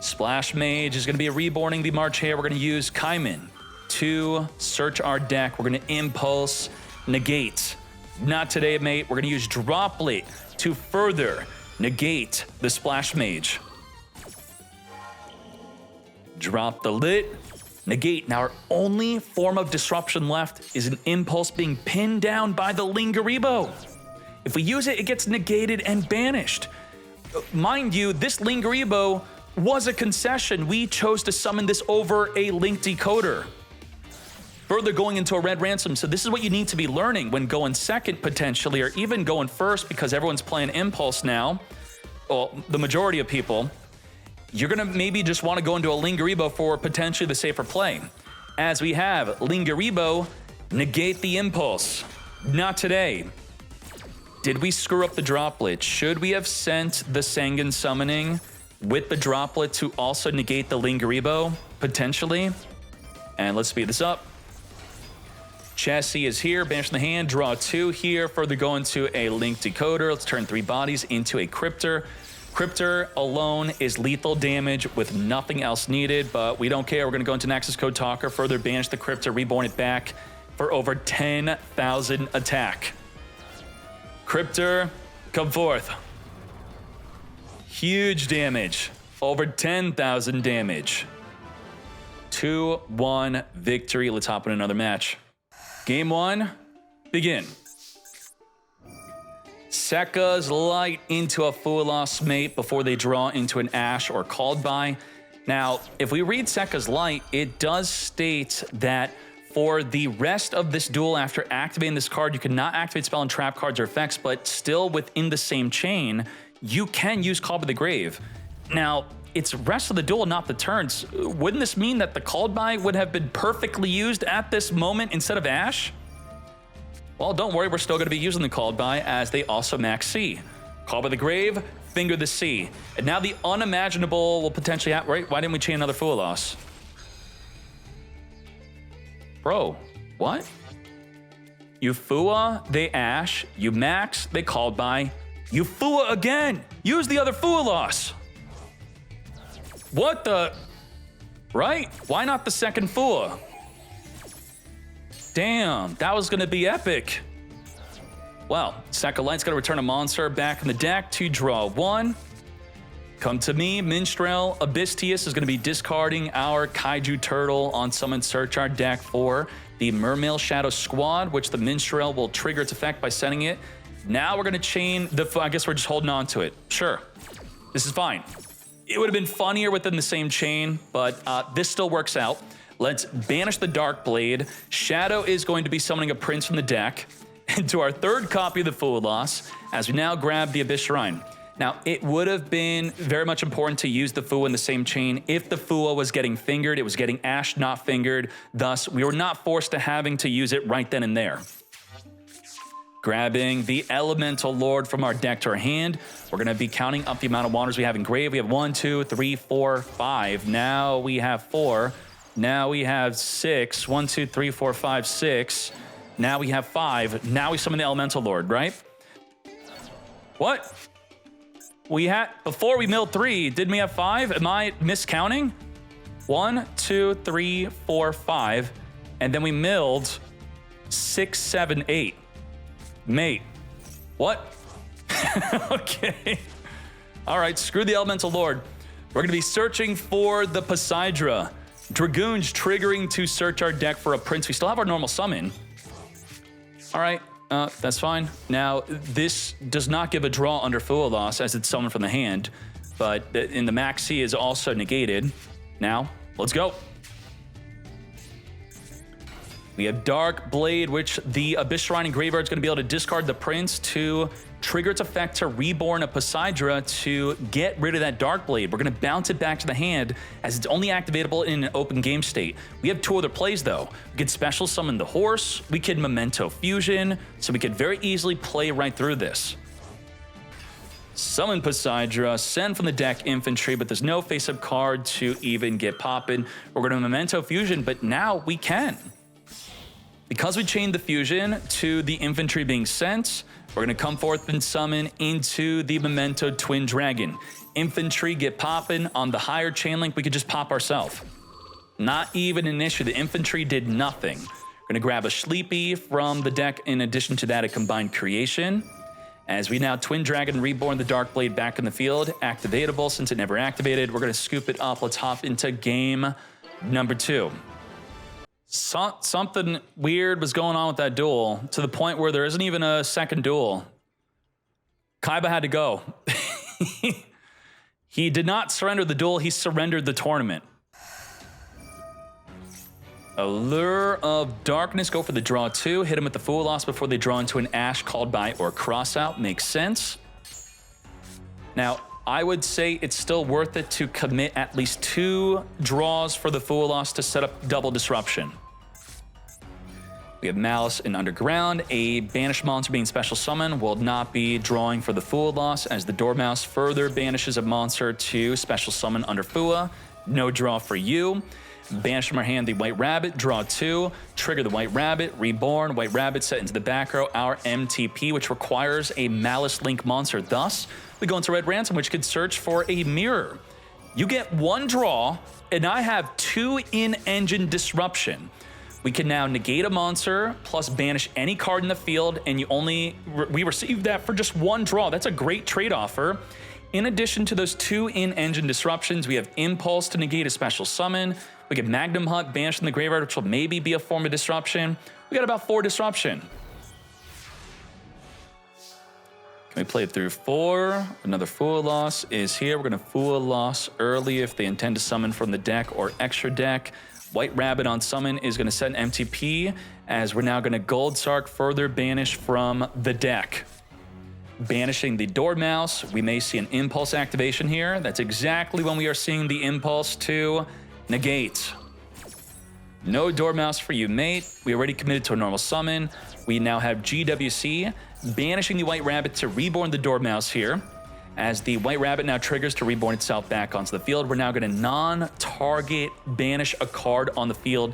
Splash Mage is going to be reborning the March Hare. We're going to use Kaiman to search our deck. We're going to Impulse, negate. Not today, mate. We're going to use Droplet to further negate the Splash Mage. Drop the lit. Negate. Now our only form of disruption left is an Impulse being pinned down by the Lingaribo. If we use it, it gets negated and banished. Mind you, this Lingaribo was a concession. We chose to summon this over a Link Decoder. Further going into a Red Ransom, so this is what you need to be learning when going second potentially, or even going first, because everyone's playing Impulse now. Well, the majority of people. You're going to maybe just want to go into a Lingaribo for potentially the safer play. As we have Lingaribo negate the Impulse. Not today. Did we screw up the Droplet? Should we have sent the Sangan Summoning with the Droplet to also negate the Lingaribo? Potentially. And let's speed this up. Chassis is here, banish the hand, draw 2 here, further go into a Link Decoder. Let's turn 3 bodies into a Cryptor. Cryptor alone is lethal damage with nothing else needed, but we don't care. We're going to go into Nexus Code Talker, further banish the Cryptor, reborn it back for over 10,000 attack. Cryptor, come forth. Huge damage. Over 10,000 damage. 2-1 victory. Let's hop in another match. Game 1, begin. Sekka's Light into a Fualos mate before they draw into an Ash or Called By. Now, if we read Sekka's Light, it does state that for the rest of this duel, after activating this card, you cannot activate spell and trap cards or effects, but still within the same chain, you can use Call by the Grave. Now, it's rest of the duel, not the turns. Wouldn't this mean that the Called By would have been perfectly used at this moment instead of Ash? Well, don't worry, we're still going to be using the Called By as they also max C. Call by the Grave, finger the C. And now the unimaginable will potentially happen, right? Why didn't we chain another Fualos? Bro, what? You Fua, they Ash. You max, they Called By. You Fua again! Use the other Fualos! What the? Right? Why not the second Fua? Damn, that was gonna be epic. Well, Sekka Light's gonna return a monster back in the deck to draw 1. Come to me, Minstrel. Abystius is gonna be discarding our Kaiju Turtle on Summon Search our deck for the Mermail Shadow Squad, which the Minstrel will trigger its effect by sending it. Now we're gonna chain the, I guess we're just holding on to it. Sure, this is fine. It would have been funnier within the same chain, but this still works out. Let's banish the Dark Blade. Shadow is going to be summoning a Prince from the deck into our third copy of the Fualos as we now grab the Abyss Shrine. Now, it would have been very much important to use the Fua in the same chain if the Fua was getting fingered. It was getting Ash, not fingered. Thus, we were not forced to having to use it right then and there. Grabbing the Elemental Lord from our deck to our hand. We're going to be counting up the amount of waters we have in grave. We have 1, 2, 3, 4, 5. Now we have 4. Now we have 6. 1, 2, 3, 4, 5, 6. Now we have 5. Now we summon the Elemental Lord, right? What? We had, before we milled 3, didn't we have 5? Am I miscounting? 1, 2, 3, 4, 5. And then we milled 6, 7, 8. Mate, what? Okay. All right, screw the Elemental Lord. We're gonna be searching for the Poseidra. Dragoons triggering to search our deck for a Prince. We still have our normal summon. All right, that's fine. Now, this does not give a draw under Fualos as it's summoned from the hand, but in the Max C is also negated. Now, let's go. We have Dark Blade, which the Abyss Shrine and Graveyard is going to be able to discard the Prince to trigger its effect to reborn a Poseidra to get rid of that Dark Blade. We're going to bounce it back to the hand as it's only activatable in an open game state. We have 2 other plays though. We could special summon the horse, we could Memento Fusion, so we could very easily play right through this. Summon Poseidra, send from the deck Infantry, but there's no face-up card to even get popping. We're going to Memento Fusion, but now we can. Because we chained the fusion to the infantry being sent, we're going to come forth and summon into the Memento Twin Dragon. Infantry get popping on the higher chain link, we could just pop ourselves. Not even an issue. The infantry did nothing. We're going to grab a Sleepy from the deck. In addition to that, a Combined Creation. As we now Twin Dragon Reborn the Dark Blade back in the field. Activatable since it never activated. We're going to scoop it up. Let's hop into game number 2. Something weird was going on with that duel to the point where there isn't even a second duel. Kaiba had to go. He did not surrender the duel, he surrendered the tournament. Allure of Darkness, go for the draw 2. Hit him with the Fualos before they draw into an Ash, Called By, or Crossout. Makes sense. Now, I would say it's still worth it to commit at least 2 draws for the Fualos to set up double disruption. We have Maliss in Underground. A banished monster being special summon will not be drawing for the Fualos as the Dormouse further banishes a monster to special summon under Fua. No draw for you. Banish from our hand the White Rabbit, draw 2, trigger the White Rabbit, reborn, White Rabbit set into the back row, our MTP, which requires a Maliss Link monster. Thus, we go into Red Ransom, which could search for a mirror. You get 1 draw, and I have 2 in-engine disruption. We can now negate a monster, plus banish any card in the field, and we receive that for just 1 draw. That's a great trade offer. In addition to those 2 in-engine disruptions, we have Impulse to negate a special summon. We get Magnum Hunt, banish in the graveyard, which will maybe be a form of disruption. We got about 4 disruption. Can we play it through 4? Another Fool Loss is here. We're gonna Fool Loss early if they intend to summon from the deck or extra deck. White Rabbit on summon is gonna set an MTP, as we're now gonna Gold Sark further banish from the deck. Banishing the Dormouse, we may see an Impulse activation here. That's exactly when we are seeing the Impulse to negate. No Dormouse for you, mate. We already committed to a normal summon. We now have GWC, banishing the White Rabbit to reborn the Dormouse here. As the White Rabbit now triggers to reborn itself back onto the field, we're now going to non-target banish a card on the field,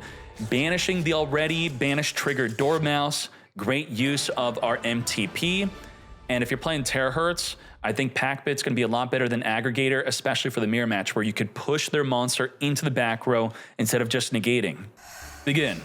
banishing the already banished triggered Dormouse. Great use of our MTP. And if you're playing Terahertz, I think Packbit's going to be a lot better than Aggregator, especially for the mirror match, where you could push their monster into the back row instead of just negating. Begin.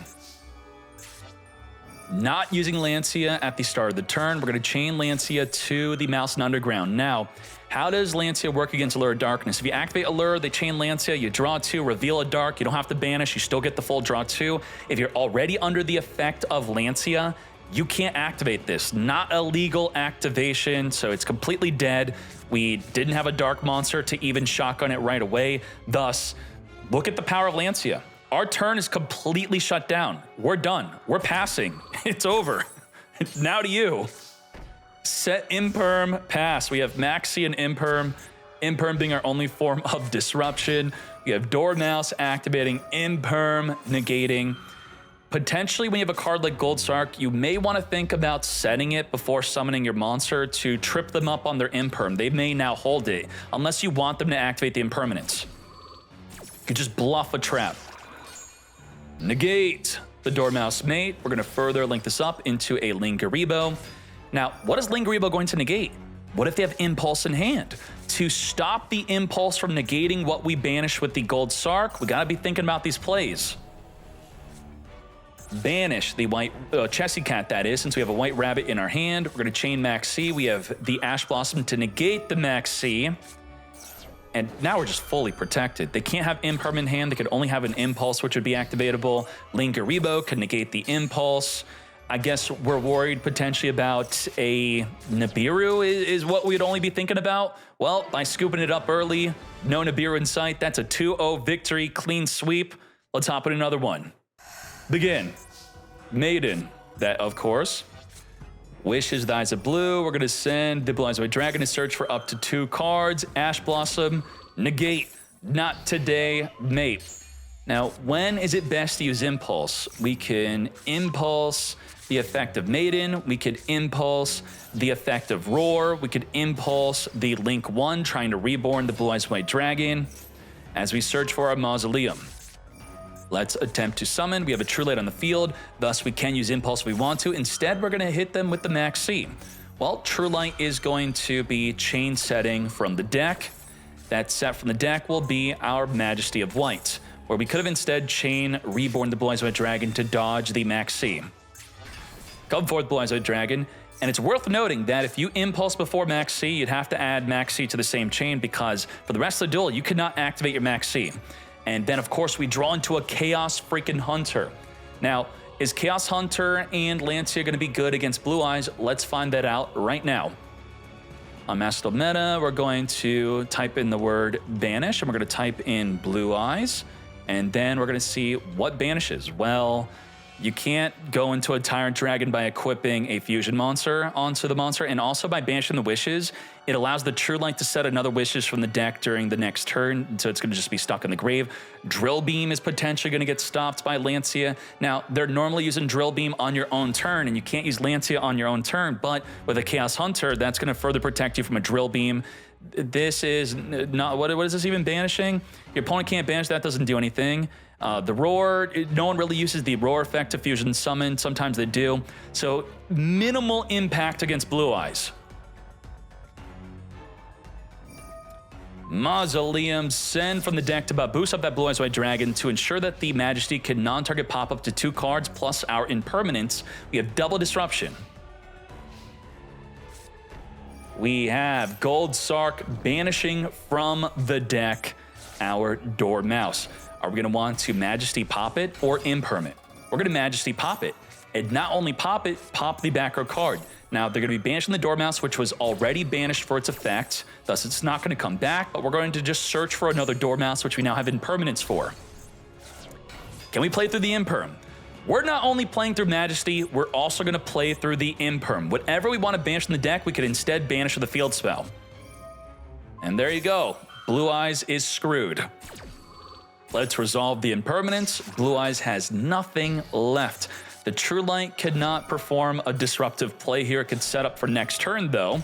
Not using Lancia at the start of the turn. We're going to chain Lancia to the Mouse and Underground. Now, how does Lancia work against Allure of Darkness? If you activate Allure, they chain Lancia, you draw 2, reveal a Dark, you don't have to banish, you still get the full draw 2. If you're already under the effect of Lancia, you can't activate this. Not a legal activation, so it's completely dead. We didn't have a Dark monster to even shotgun it right away. Thus, look at the power of Lancia. Our turn is completely shut down. We're done. We're passing. It's over. Now to you. Set Imperm, pass. We have Maxi and Imperm. Imperm being our only form of disruption. We have Dormouse activating, Imperm negating. Potentially, when you have a card like Gold Sark, you may want to think about setting it before summoning your monster to trip them up on their Imperm. They may now hold it, unless you want them to activate the Impermanence. You could just bluff a trap. Negate the Dormouse mate. We're going to further link this up into a Lingaribo. Now, what is Lingaribo going to negate? What if they have Impulse in hand? To stop the Impulse from negating what we banish with the Gold Sark, we got to be thinking about these plays. Banish the white Chessy Cat, that is, since we have a White Rabbit in our hand. We're going to chain Max C. We have the Ash Blossom to negate the Max C. And now we're just fully protected. They can't have Imperm in hand. They could only have an Impulse, which would be activatable. Lingaribo could negate the Impulse. I guess we're worried potentially about a Nibiru is what we'd only be thinking about. Well, by scooping it up early, no Nibiru in sight. That's a 2-0 victory, clean sweep. Let's hop in another one. Begin. Maiden, that of course. Wishes the Eyes of Blue. We're going to send the Blue Eyes White Dragon to search for up to 2 cards. Ash Blossom, negate. Not today, mate. Now, when is it best to use Impulse? We can Impulse the effect of Maiden. We could Impulse the effect of Roar. We could Impulse the Link 1, trying to reborn the Blue Eyes White Dragon as we search for our Mausoleum. Let's attempt to summon. We have a True Light on the field, thus we can use Impulse if we want to. Instead, we're going to hit them with the Max C. Well, True Light is going to be chain setting from the deck. That set from the deck will be our Majesty of White, where we could have instead chain reborn the Blue Eyes White Dragon to dodge the Max C. Come forth, Blue Eyes White Dragon. And it's worth noting that if you Impulse before Max C, you'd have to add Max C to the same chain, because for the rest of the duel, you could not activate your Max C. And then, of course, we draw into a Chaos freaking Hunter. Now, is Chaos Hunter and Lancia going to be good against Blue Eyes? Let's find that out right now. On Master Meta, we're going to type in the word Banish, and we're going to type in Blue Eyes. And then we're going to see what banishes. Well, you can't go into a Tyrant Dragon by equipping a Fusion monster onto the monster, and also by banishing the Wishes, it allows the True Light to set another Wishes from the deck during the next turn, so it's going to just be stuck in the grave. Drill Beam is potentially going to get stopped by Lancia. Now, they're normally using Drill Beam on your own turn, and you can't use Lancia on your own turn, but with a Chaos Hunter, that's going to further protect you from a Drill Beam. This is not, what is this even banishing? Your opponent can't banish, that doesn't do anything. The Roar, no one really uses the Roar effect to fusion summon. Sometimes they do. So minimal impact against Blue Eyes. Mausoleum, send from the deck to boost up that Blue Eyes White Dragon to ensure that the Majesty can non-target pop up to 2 cards plus our impermanence. We have double disruption. We have Gold Sark banishing from the deck our Dormouse. Are we going to want to Majesty pop it or impermanent? We're going to Majesty pop it. And not only pop it, pop the back row card. Now, they're going to be banishing the Dormouse, which was already banished for its effect. Thus, it's not going to come back, but we're going to just search for another Dormouse, which we now have impermanence for. Can we play through the Imperm? We're not only playing through Majesty, we're also going to play through the Imperm. Whatever we want to banish in the deck, we could instead banish with a field spell. And there you go. Blue Eyes is screwed. Let's resolve the impermanence. Blue Eyes has nothing left. The True Light cannot perform a disruptive play here. It could set up for next turn, though,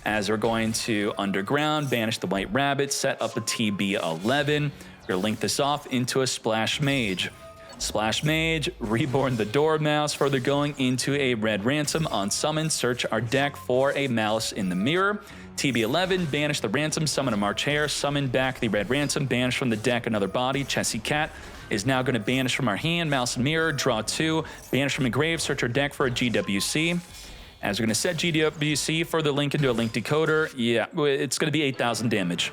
as we're going to Underground, banish the White Rabbit, set up a TB11. We're going to link this off into a Splash Mage. Splash Mage, reborn the Dormouse, further going into a Red Ransom on summon, search our deck for a Malice in the Mirror. TB11, banish the Ransom, summon a March Hare, summon back the Red Ransom, banish from the deck another body. Chessy Cat is now going to banish from our hand, Malice in the Mirror, draw 2, banish from a grave, search our deck for a GWC. As we're going to set GWC, further link into a link decoder. Yeah, it's going to be 8,000 damage.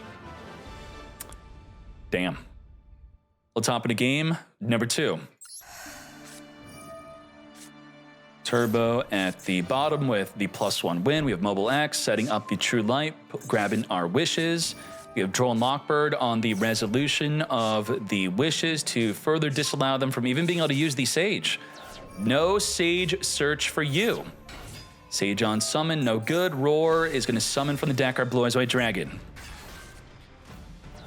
Damn. Let's hop into game number 2. Turbo at the bottom with the +1 win. We have Mobile X setting up the True Light, grabbing our wishes. We have Droll and Lockbird on the resolution of the wishes to further disallow them from even being able to use the Sage. No Sage search for you. Sage on summon, no good. Roar is going to summon from the deck our Blue Eyes White Dragon.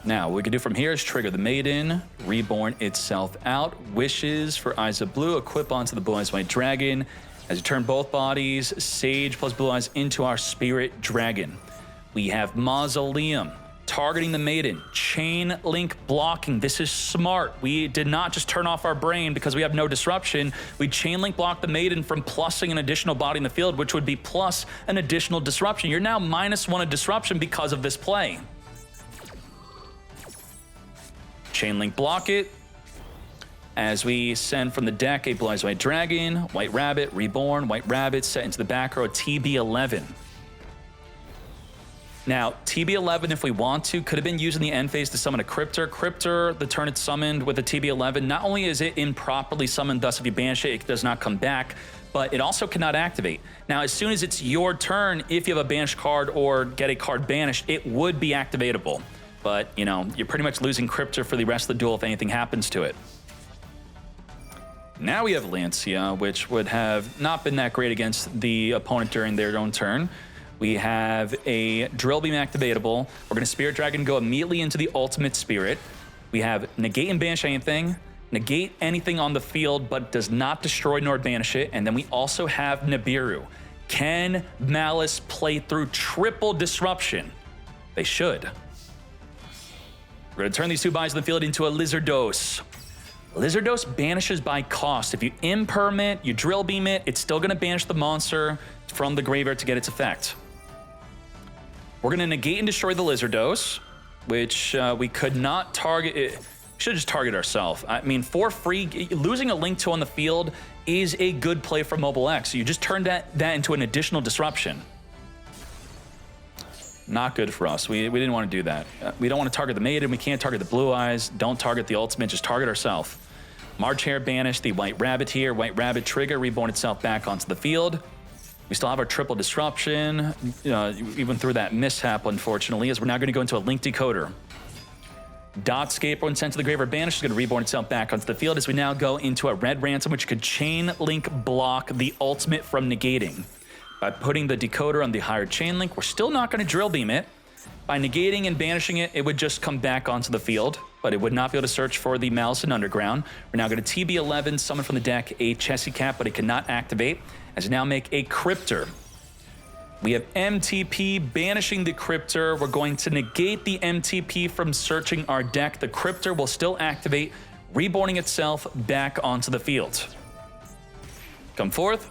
Now, what we can do from here is trigger the Maiden, reborn itself out, wishes for Eyes of Blue, equip onto the Blue Eyes White Dragon. As you turn both bodies, Sage plus Blue Eyes into our Spirit Dragon. We have Mausoleum, targeting the Maiden, chain link blocking. This is smart. We did not just turn off our brain because we have no disruption. We chain link block the Maiden from plussing an additional body in the field, which would be plus an additional disruption. You're now -1 of disruption because of this play. Chain link block it. As we send from the deck a Blue Eyes White Dragon, White Rabbit, reborn, White Rabbit, set into the back row, TB11. Now, TB11, if we want to, could have been using the end phase to summon a Cryptor. Cryptor, the turn it's summoned with a TB11, not only is it improperly summoned, thus if you banish it, it does not come back, but it also cannot activate. Now, as soon as it's your turn, if you have a banished card or get a card banished, it would be activatable. But, you know, you're pretty much losing Cryptor for the rest of the duel if anything happens to it. Now we have Lancia, which would have not been that great against the opponent during their own turn. We have a Drill Beam activatable. We're going to Spirit Dragon go immediately into the Ultimate Spirit. We have negate and banish anything, negate anything on the field, but does not destroy nor banish it. And then we also have Nibiru. Can Maliss play through triple disruption? They should. We're going to turn these 2 bodies in the field into a Lizardos. Lizardos banishes by cost. If you impermanent, you Drill Beam it, it's still going to banish the monster from the graveyard to get its effect. We're going to negate and destroy the Lizardos, which we could not target. We should just target ourselves. I mean, for free, losing a Link 2 on the field is a good play for Mobile X. You just turned that into an additional disruption. Not good for us. We didn't want to do that. We don't want to target the Maiden. We can't target the Blue Eyes. Don't target the Ultimate. Just target ourselves. March Hare banish the White Rabbit here. White Rabbit trigger, reborn itself back onto the field. We still have our triple disruption, even through that mishap, unfortunately, as we're now going to go into a Link Decoder. Dotscape, when sent to the graveyard banished, is going to reborn itself back onto the field as we now go into a Red Ransom, which could chain link block the Ultimate from negating. By putting the decoder on the higher chain link, we're still not going to Drill Beam it. By negating and banishing it, it would just come back onto the field, but it would not be able to search for the Malice in Underground. We're now going to TB11, summon from the deck a Chessy Cat, but it cannot activate, as we now make a Cryptor. We have MTP banishing the Cryptor. We're going to negate the MTP from searching our deck. The Cryptor will still activate, reborning itself back onto the field. Come forth.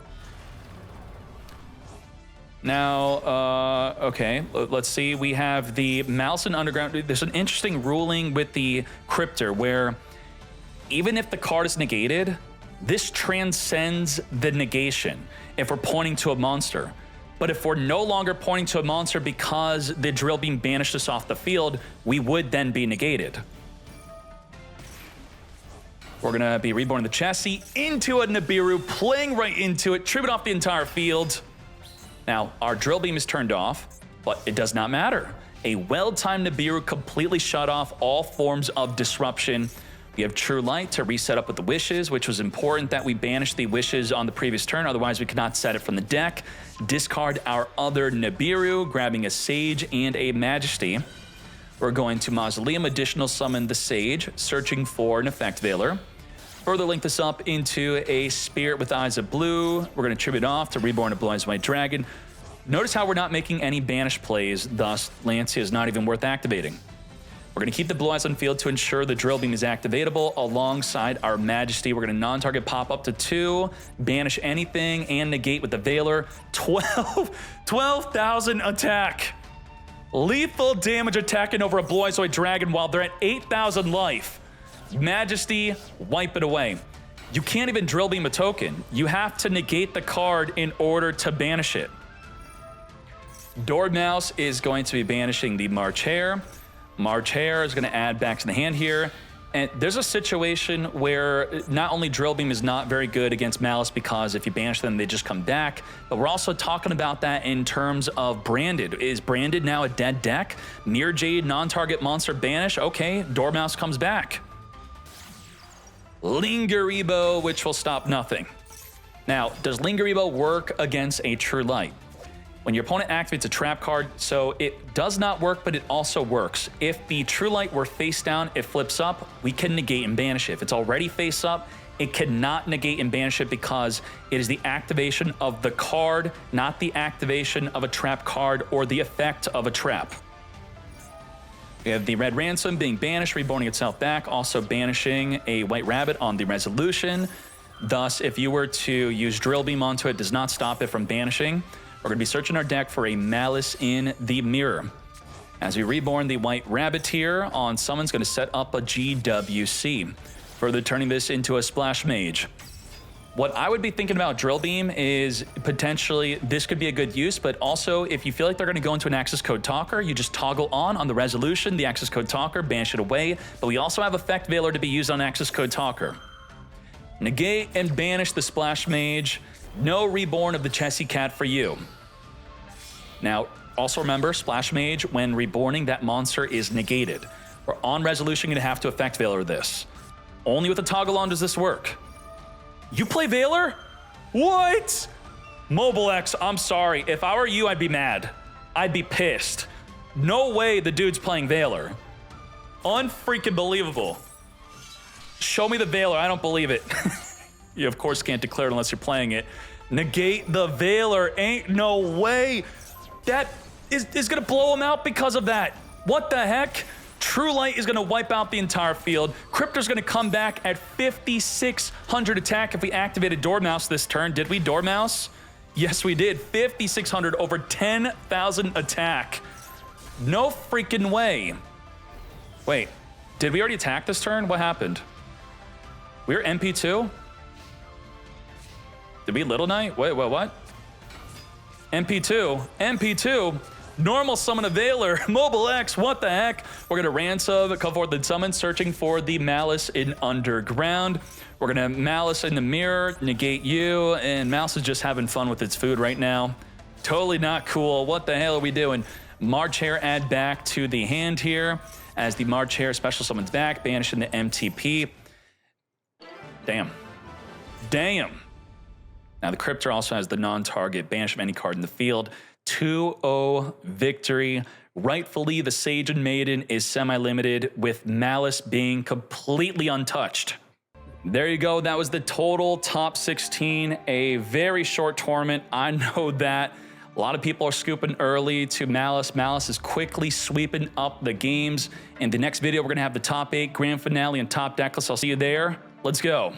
Now, okay, let's see. We have the Maliss in Underground. There's an interesting ruling with the Cryptor where even if the card is negated, this transcends the negation if we're pointing to a monster. But if we're no longer pointing to a monster because the Drill Beam banished us off the field, we would then be negated. We're gonna be reborn the chassis into a Nibiru, playing right into it, tripping off the entire field. Now, our Drill Beam is turned off, but it does not matter. A well-timed Nibiru completely shut off all forms of disruption. We have True Light to reset up with the Wishes, which was important that we banish the Wishes on the previous turn, otherwise we could not set it from the deck. Discard our other Nibiru, grabbing a Sage and a Majesty. We're going to Mausoleum, additional summon the Sage, searching for an Effect Veiler. Further link this up into a Spirit with Eyes of Blue. We're going to tribute off to Reborn a Blue Eyes White Dragon. Notice how we're not making any banish plays, thus Lancia is not even worth activating. We're going to keep the Blue Eyes on field to ensure the Drill Beam is activatable alongside our Majesty. We're going to non-target pop up to 2, banish anything, and negate with the Veiler. 12,000 attack. Lethal damage attacking over a Blue Eyes White Dragon while they're at 8,000 life. Majesty, wipe it away. You can't even Drill Beam a token. You have to negate the card in order to banish it. Dormouse is going to be banishing the March Hare. March Hare is going to add back to the hand here. And there's a situation where not only Drill Beam is not very good against Maliss because if you banish them, they just come back, but we're also talking about that in terms of Branded. Is Branded now a dead deck? Mirror Jade, non-target monster banish? Okay, Dormouse comes back. Lingeribo, which will stop nothing. Now, does Lingeribo work against a True Light? When your opponent activates a trap card, so it does not work, but it also works. If the True Light were face down, it flips up, we can negate and banish it. If it's already face up, it cannot negate and banish it because it is the activation of the card, not the activation of a trap card or the effect of a trap. We have the Red Ransom being banished, reborning itself back, also banishing a White Rabbit on the Resolution. Thus, if you were to use Drill Beam onto it, does not stop it from banishing. We're going to be searching our deck for a Maliss in the Mirror. As we reborn the White Rabbit here on Summon's going to set up a GWC, further turning this into a Splash Mage. What I would be thinking about Drill Beam is potentially this could be a good use, but also if you feel like they're going to go into an access code talker, you just toggle on the Resolution, the access code talker, banish it away. But we also have Effect Veiler to be used on access code talker. Negate and banish the Splash Mage. No reborn of the Chessie Cat for you. Now, also remember, Splash Mage, when reborning, that monster is negated. We're on Resolution, going to have to Effect Veiler this. Only with a toggle on does this work. You play Veiler? What? Mobile X, I'm sorry. If I were you, I'd be mad. I'd be pissed. No way the dude's playing Veiler. Unfreaking believable. Show me the Veiler, I don't believe it. You of course can't declare it unless you're playing it. Negate the Veiler, ain't no way. That is gonna blow him out because of that. What the heck? True Light is gonna wipe out the entire field. Cryptor's gonna come back at 5,600 attack if we activated Dormouse this turn. Did we Dormouse? Yes, we did. 5,600 over 10,000 attack. No freaking way. Wait, did we already attack this turn? What happened? We were MP2? Did we Little Knight? Wait, what? MP2. Normal summon a Veiler, Mobile X, what the heck? We're gonna ransom, come forward the summon, searching for the Maliss in Underground. We're gonna Maliss in the Mirror, negate you, and Mouse is just having fun with its food right now. Totally not cool. What the hell are we doing? March Hare add back to the hand here, as the March Hare special summons back, banishing the MTP. Damn. Now the Cryptor also has the non-target banish of any card in the field. 2-0 victory. Rightfully, the Sage and Maiden is semi-limited, with Maliss being completely untouched. There you go. That was the total top 16. A very short tournament. I know that. A lot of people are scooping early to Maliss. Maliss is quickly sweeping up the games. In the next video, we're going to have the top 8 grand finale and top decklist. I'll see you there. Let's go.